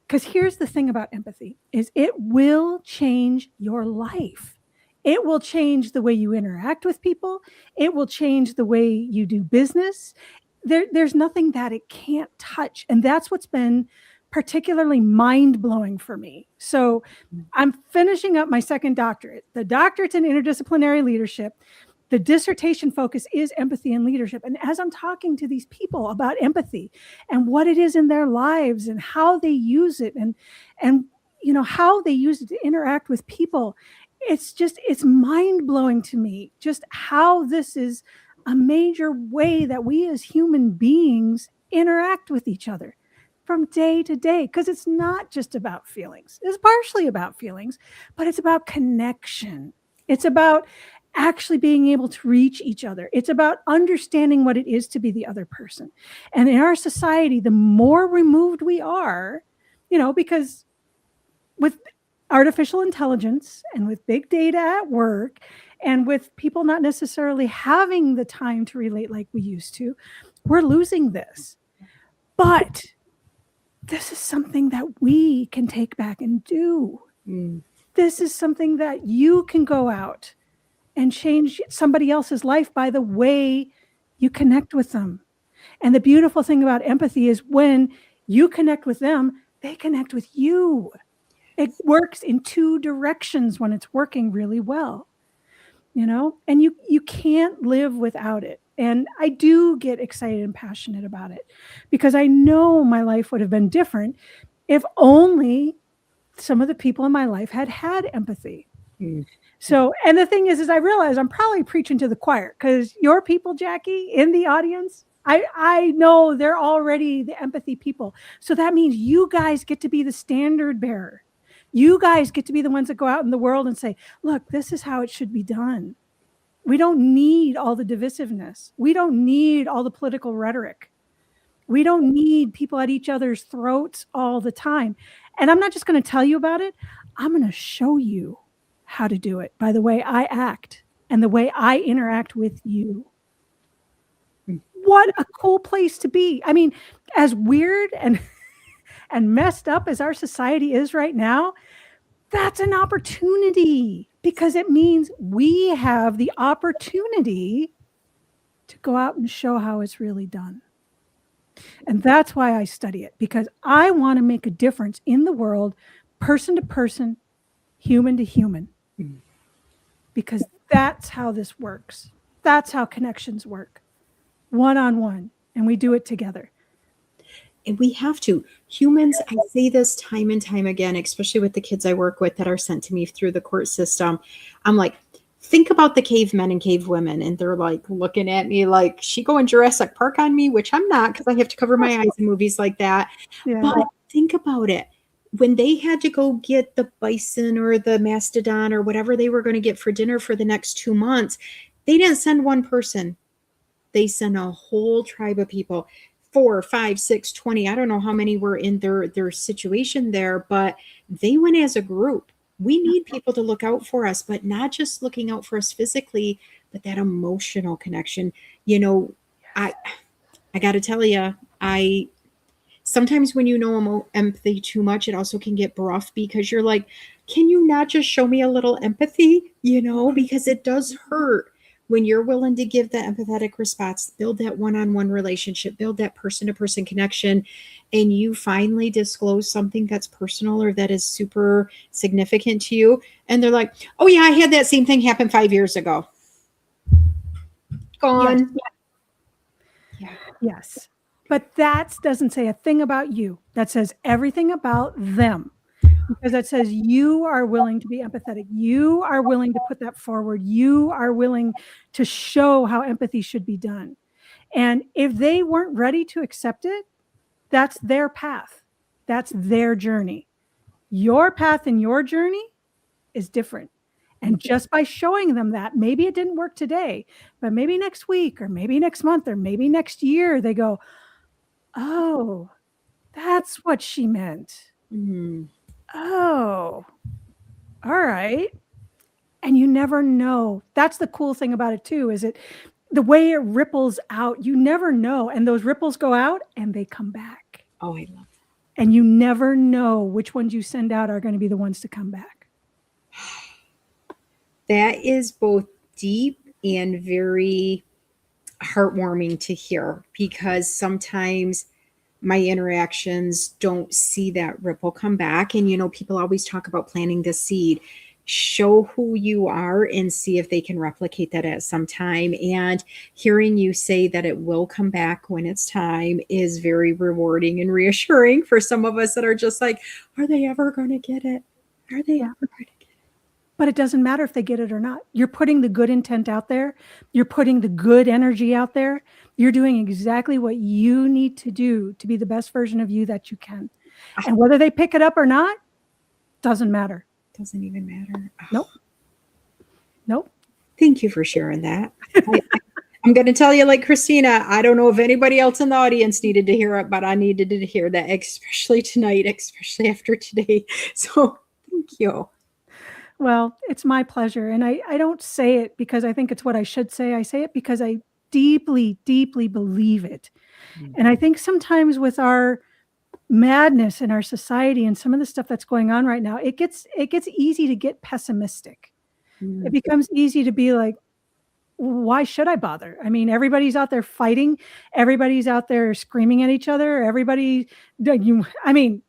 Because here's the thing about empathy is it will change your life. It will change the way you interact with people. It will change the way you do business. There's nothing that it can't touch. And that's what's been particularly mind-blowing for me. So I'm finishing up my second doctorate. The doctorate's in interdisciplinary leadership. The dissertation focus is empathy and leadership. And as I'm talking to these people about empathy and what it is in their lives and how they use it and how they use it to interact with people, it's mind-blowing to me just how this is a major way that we as human beings interact with each other from day to day, because it's not just about feelings. It's partially about feelings, but it's about connection. It's about actually being able to reach each other. It's about understanding what it is to be the other person. And in our society, the more removed we are, because with artificial intelligence and with big data at work and with people not necessarily having the time to relate like we used to, we're losing this. But this is something that we can take back and do. This is something that you can go out and change somebody else's life by the way you connect with them. And the beautiful thing about empathy is when you connect with them, they connect with you. It works in two directions when it's working really well, and you can't live without it. And I do get excited and passionate about it because I know my life would have been different if only some of the people in my life had empathy. So, and the thing is I realize I'm probably preaching to the choir because your people, Jackie, in the audience, I know they're already the empathy people. So that means you guys get to be the standard bearer. You guys get to be the ones that go out in the world and say, look, this is how it should be done. We don't need all the divisiveness. We don't need all the political rhetoric. We don't need people at each other's throats all the time. And I'm not just going to tell you about it. I'm going to show you how to do it by the way I act and the way I interact with you. What a cool place to be. I mean, as weird and messed up as our society is right now, that's an opportunity because it means we have the opportunity to go out and show how it's really done. And that's why I study it, because I want to make a difference in the world, person to person, human to human, because that's how this works. That's how connections work, one-on-one, and we do it together. And we have to. Humans, I say this time and time again, especially with the kids I work with that are sent to me through the court system. I'm like, think about the cavemen and cavewomen. And they're like looking at me like, she going Jurassic Park on me, which I'm not because I have to cover my eyes in movies like that. Yeah. But think about it. When they had to go get the bison or the mastodon or whatever they were going to get for dinner for the next 2 months, they didn't send one person. They sent a whole tribe of people. 4, 5, 6, 20. I don't know how many were in their situation there, but they went as a group. We need people to look out for us, but not just looking out for us physically, but that emotional connection. I got to tell you, sometimes when empathy too much, it also can get rough because you're like, can you not just show me a little empathy? Because it does hurt. When you're willing to give that empathetic response, build that one-on-one relationship, build that person-to-person connection, and you finally disclose something that's personal or that is super significant to you, and they're like, oh yeah, I had that same thing happen 5 years ago. Gone. Yes. But that doesn't say a thing about you. That says everything about them. Because that says you are willing to be empathetic. You are willing to put that forward. You are willing to show how empathy should be done. And if they weren't ready to accept it, that's their path. That's their journey. Your path and your journey is different. And just by showing them that, maybe it didn't work today, but maybe next week or maybe next month or maybe next year, they go, oh, that's what she meant. Mm-hmm. Oh, all right. And you never know. That's the cool thing about it too, is the way it ripples out, you never know. And those ripples go out and they come back. Oh, I love that. And you never know which ones you send out are going to be the ones to come back. That is both deep and very heartwarming to hear, because sometimes my interactions don't see that ripple come back. And, people always talk about planting the seed. Show who you are and see if they can replicate that at some time. And hearing you say that it will come back when it's time is very rewarding and reassuring for some of us that are just like, are they ever going to get it? Are they ever going to get it? But it doesn't matter if they get it or not. You're putting the good intent out there. You're putting the good energy out there. You're doing exactly what you need to do to be the best version of you that you can. And whether they pick it up or not, doesn't matter. Doesn't even matter. Nope. Nope. Thank you for sharing that. I'm going to tell you, like Cristina, I don't know if anybody else in the audience needed to hear it, but I needed to hear that, especially tonight, especially after today. So thank you. Well, it's my pleasure. And I don't say it because I think it's what I should say. I say it because I deeply, deeply believe it. And I think sometimes with our madness in our society and some of the stuff that's going on right now, it gets easy to get pessimistic. It becomes easy to be like, why should I bother? I mean, everybody's out there fighting. Everybody's out there screaming at each other.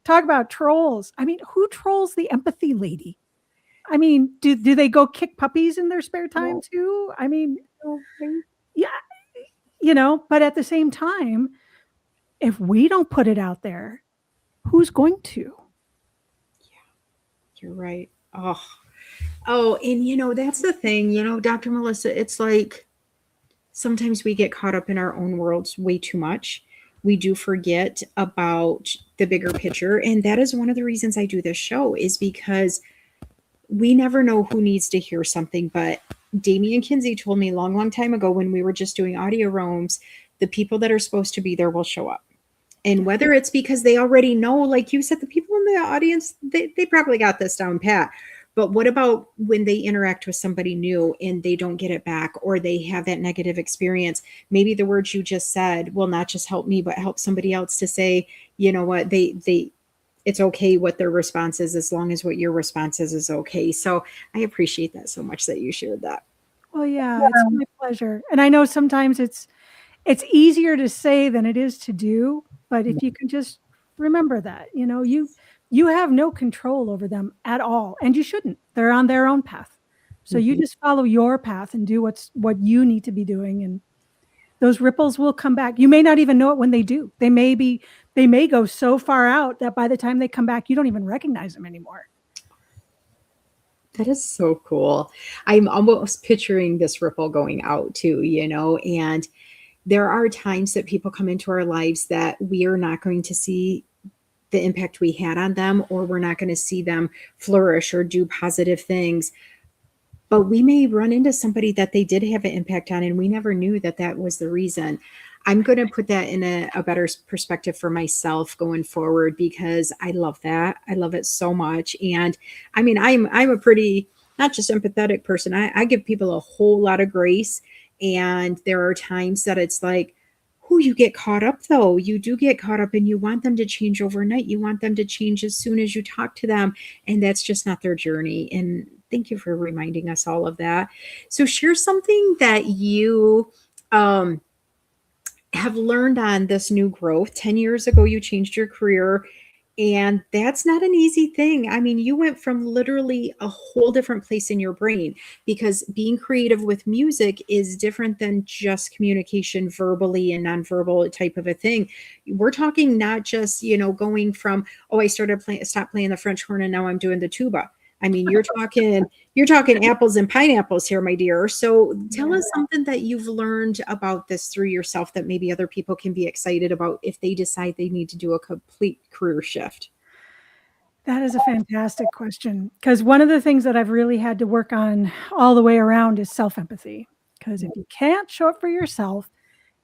Talk about trolls. I mean, who trolls the empathy lady? I mean, do they go kick puppies in their spare time too? I mean, yeah, but at the same time, if we don't put it out there, who's going to? Yeah, you're right. And that's the thing, Dr. Melissa, it's like sometimes we get caught up in our own worlds way too much. We do forget about the bigger picture. And that is one of the reasons I do this show, is because we never know who needs to hear something. But Damian Kinsey told me a long, long time ago when we were just doing audio rooms, the people that are supposed to be there will show up. And whether it's because they already know, like you said, the people in the audience, they probably got this down pat. But what about when they interact with somebody new and they don't get it back, or they have that negative experience? Maybe the words you just said will not just help me, but help somebody else to say, you know what, it's okay what their response is, as long as what your response is okay. So I appreciate that so much that you shared that. Well, yeah, it's my pleasure. And I know sometimes it's easier to say than it is to do, but if you can just remember that, you have no control over them at all, and you shouldn't. They're on their own path. So you just follow your path and do what you need to be doing, and those ripples will come back. You may not even know it when they do. They may go so far out that by the time they come back, you don't even recognize them anymore. That is so cool. I'm almost picturing this ripple going out too, and there are times that people come into our lives that we are not going to see the impact we had on them, or we're not going to see them flourish or do positive things. But we may run into somebody that they did have an impact on, and we never knew that was the reason. I'm going to put that in a better perspective for myself going forward, because I love that. I love it so much. And I mean, I'm a pretty, not just empathetic person. I give people a whole lot of grace. And there are times that it's like, you get caught up though. You do get caught up, and you want them to change overnight. You want them to change as soon as you talk to them. And that's just not their journey. And thank you for reminding us all of that. So share something that you have learned on this new growth. 10 years ago, you changed your career, and that's not an easy thing. I mean, you went from literally a whole different place in your brain, because being creative with music is different than just communication verbally and nonverbal type of a thing. We're talking not just, going from, I stopped playing the French horn and now I'm doing the tuba. I mean, you're talking apples and pineapples here, my dear. So tell us something that you've learned about this through yourself that maybe other people can be excited about if they decide they need to do a complete career shift. That is a fantastic question, because one of the things that I've really had to work on all the way around is self-empathy. Because if you can't show it for yourself,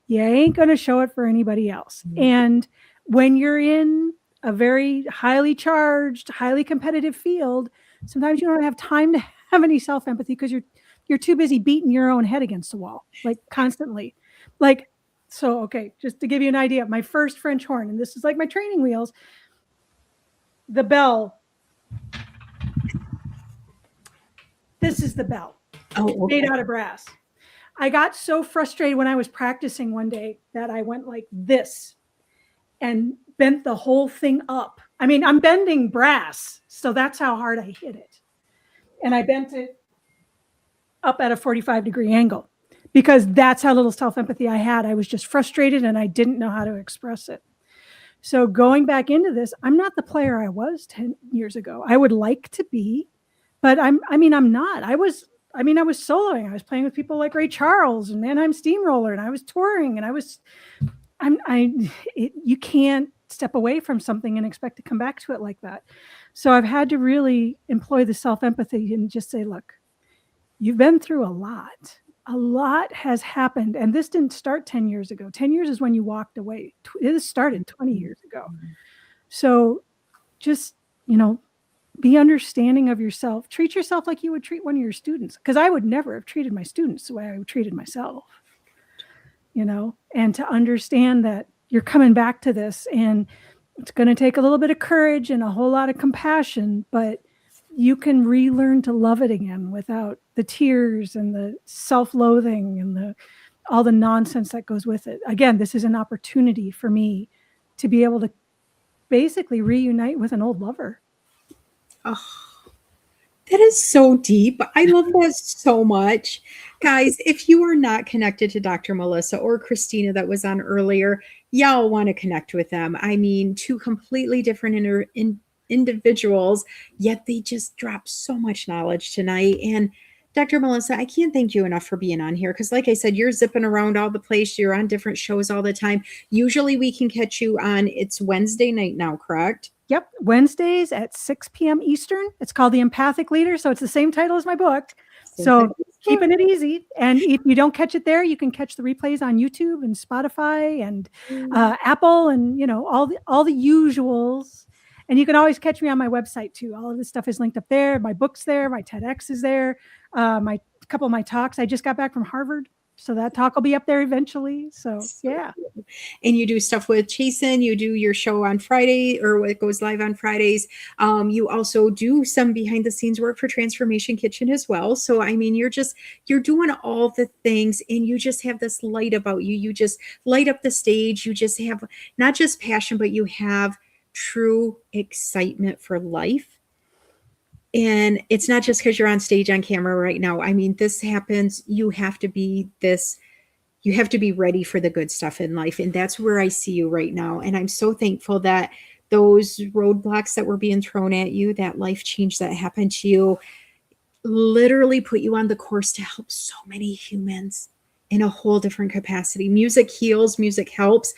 you ain't going to show it for anybody else. And when you're in a very highly charged, highly competitive field, sometimes you don't have time to have any self-empathy because you're too busy beating your own head against the wall, like constantly. Like, so, okay, just to give you an idea, my first French horn, and this is like my training wheels. the bell. This is the bell. Oh, okay. Made out of brass. I got so frustrated when I was practicing one day that I went like this and bent the whole thing up. I mean, I'm bending brass, so that's how hard I hit it. And I bent it up at a 45-degree angle because that's how little self-empathy I had. I was just frustrated and I didn't know how to express it. So going back into this, I'm not the player I was 10 years ago. I would like to be, but I'm not. I was soloing. I was playing with people like Ray Charles and Mannheim Steamroller, and I was touring, and you can't step away from something and expect to come back to it like that. So I've had to really employ the self-empathy and just say, look, you've been through a lot. A lot has happened. And this didn't start 10 years ago. 10 years is when you walked away. It started 20 years ago. So just, be understanding of yourself. Treat yourself like you would treat one of your students. Because I would never have treated my students the way I treated myself. And to understand that you're coming back to this and it's going to take a little bit of courage and a whole lot of compassion, but you can relearn to love it again without the tears and the self-loathing and all the nonsense that goes with it. Again, this is an opportunity for me to be able to basically reunite with an old lover. Oh, that is so deep. I love that so much. Guys, if you are not connected to Dr. Melissa or Cristina that was on earlier, y'all want to connect with them. I mean, two completely different individuals, yet they just drop so much knowledge tonight. And Dr. Melissa, I can't thank you enough for being on here because, like I said, you're zipping around all the place. You're on different shows all the time. Usually we can catch you on, it's Wednesday night now, correct? Yep. Wednesdays at 6 p.m. Eastern. It's called The Empathic Leader. So it's the same title as my book. So keeping it easy. And if you don't catch it there, you can catch the replays on YouTube and Spotify and Apple and, all the usuals. And you can always catch me on my website too. All of this stuff is linked up there. My book's there. My TEDx is there. My couple of my talks. I just got back from Harvard. So that talk will be up there eventually. So yeah. And you do stuff with Chasen. You do your show on Friday, or it goes live on Fridays. You also do some behind the scenes work for Transformation Kitchen as well. So, I mean, you're doing all the things and you just have this light about you. You just light up the stage. You just have not just passion, but you have true excitement for life. And it's not just because you're on stage on camera right now. I mean, this happens. You have to be ready for the good stuff in life. And that's where I see you right now. And I'm so thankful that those roadblocks that were being thrown at you, that life change that happened to you, literally put you on the course to help so many humans in a whole different capacity. Music heals, music helps.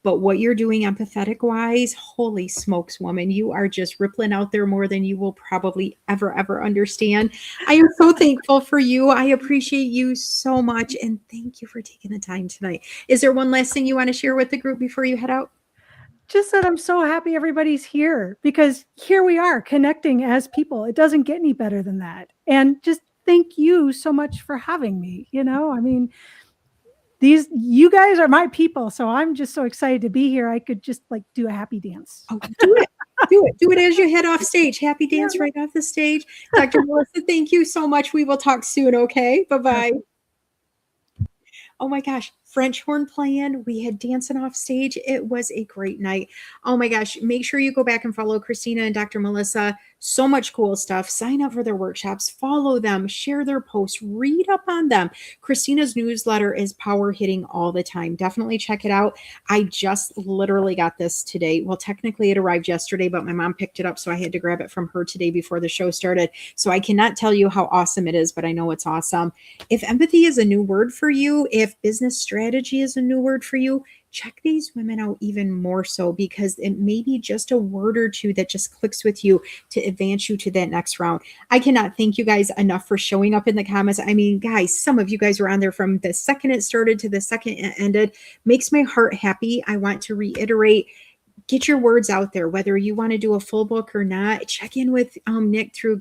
But what you're doing empathetic wise, holy smokes, woman, you are just rippling out there more than you will probably ever understand. I am so thankful for you. I appreciate you so much. And thank you for taking the time tonight. Is there one last thing you want to share with the group before you head out? Just that I'm so happy everybody's here because here we are connecting as people. It doesn't get any better than that. And just thank you so much for having me. I mean, you guys are my people, so I'm just so excited to be here. I could just do a happy dance. Oh, do it. Do it as you head off stage. Happy dance right off the stage. Dr. Melissa, thank you so much. We will talk soon, okay? Bye-bye. Oh my gosh, French horn playing. We had dancing off stage. It was a great night. Oh my gosh, make sure you go back and follow Cristina and Dr. Melissa. So much cool stuff. Sign up for their workshops, follow them, share their posts, read up on them. Christina's newsletter is power hitting all the time. Definitely check it out. I just literally got this today. Well, technically it arrived yesterday, but my mom picked it up, so I had to grab it from her today before the show started. So I cannot tell you how awesome it is, but I know it's awesome. If empathy is a new word for you, if business strategy is a new word for you, check these women out even more so, because it may be just a word or two that just clicks with you to advance you to that next round. I cannot thank you guys enough for showing up in the comments. I mean, guys, some of you guys were on there from the second it started to the second it ended. Makes my heart happy. I want to reiterate, get your words out there, whether you want to do a full book or not. Check in with Nick through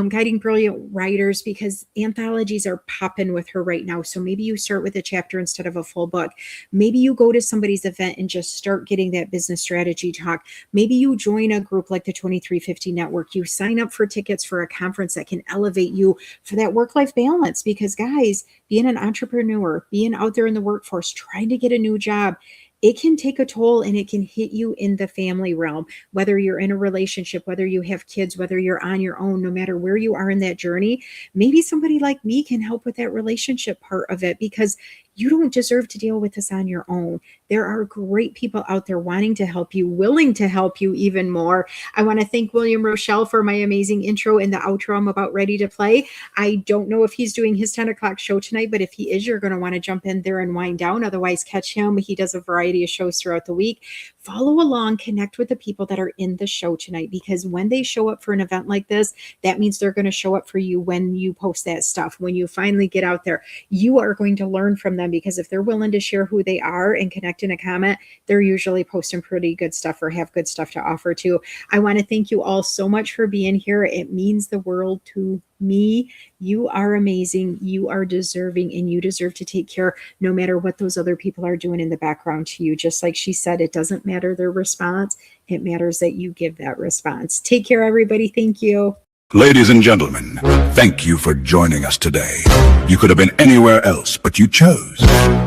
Guiding Brilliant Writers, because anthologies are popping with her right now. So maybe you start with a chapter instead of a full book. Maybe you go to somebody's event and just start getting that business strategy talk. Maybe you join a group like the 2350 Network. You sign up for tickets for a conference that can elevate you for that work-life balance. Because guys, being an entrepreneur, being out there in the workforce, trying to get a new job, it can take a toll, and it can hit you in the family realm, whether you're in a relationship, whether you have kids, whether you're on your own, no matter where you are in that journey. Maybe somebody like me can help with that relationship part of it, because you don't deserve to deal with this on your own. There are great people out there wanting to help you, willing to help you even more. I want to thank William Rochelle for my amazing intro and the outro I'm about ready to play. I don't know if he's doing his 10 o'clock show tonight, but if he is, you're going to want to jump in there and wind down. Otherwise, catch him. He does a variety of shows throughout the week. Follow along, connect with the people that are in the show tonight, because when they show up for an event like this, that means they're going to show up for you when you post that stuff. When you finally get out there, you are going to learn from them, because if they're willing to share who they are and connect in a comment, they're usually posting pretty good stuff or have good stuff to offer too. I want to thank you all so much for being here. It means the world to me. You are amazing. You are deserving, and you deserve to take care no matter what those other people are doing in the background to you. Just like she said, it doesn't matter their response. It matters that you give that response. Take care, everybody. Thank you. Ladies and gentlemen, thank you for joining us today. You could have been anywhere else, but you chose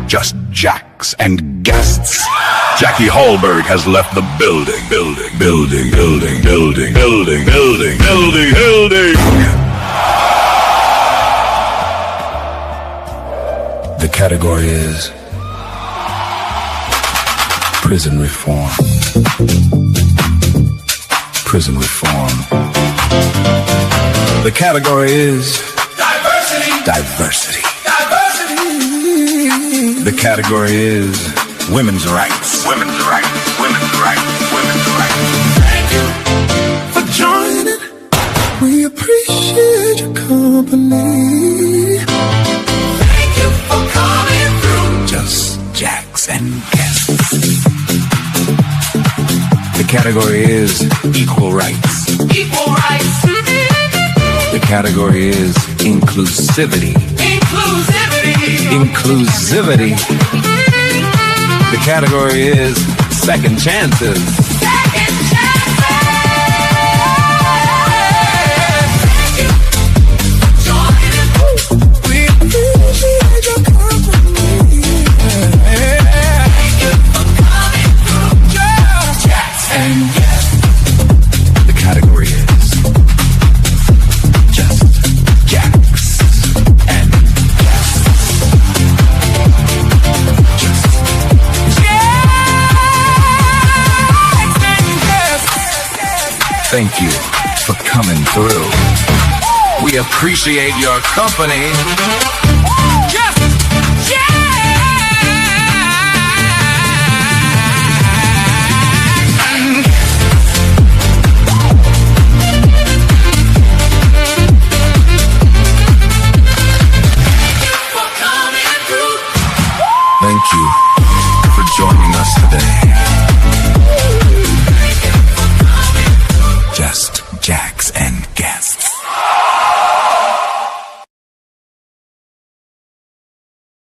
Just Jacks and Guests. Jackie Hallberg has left the building. The category is prison reform. Prison reform. The category is diversity. The category is women's rights. Thank you for joining. We appreciate your company. Thank you for coming through. Just Jacks and Guests. The category is equal rights. The category is inclusivity. The category is second chances. Thank you for coming through. We appreciate your company.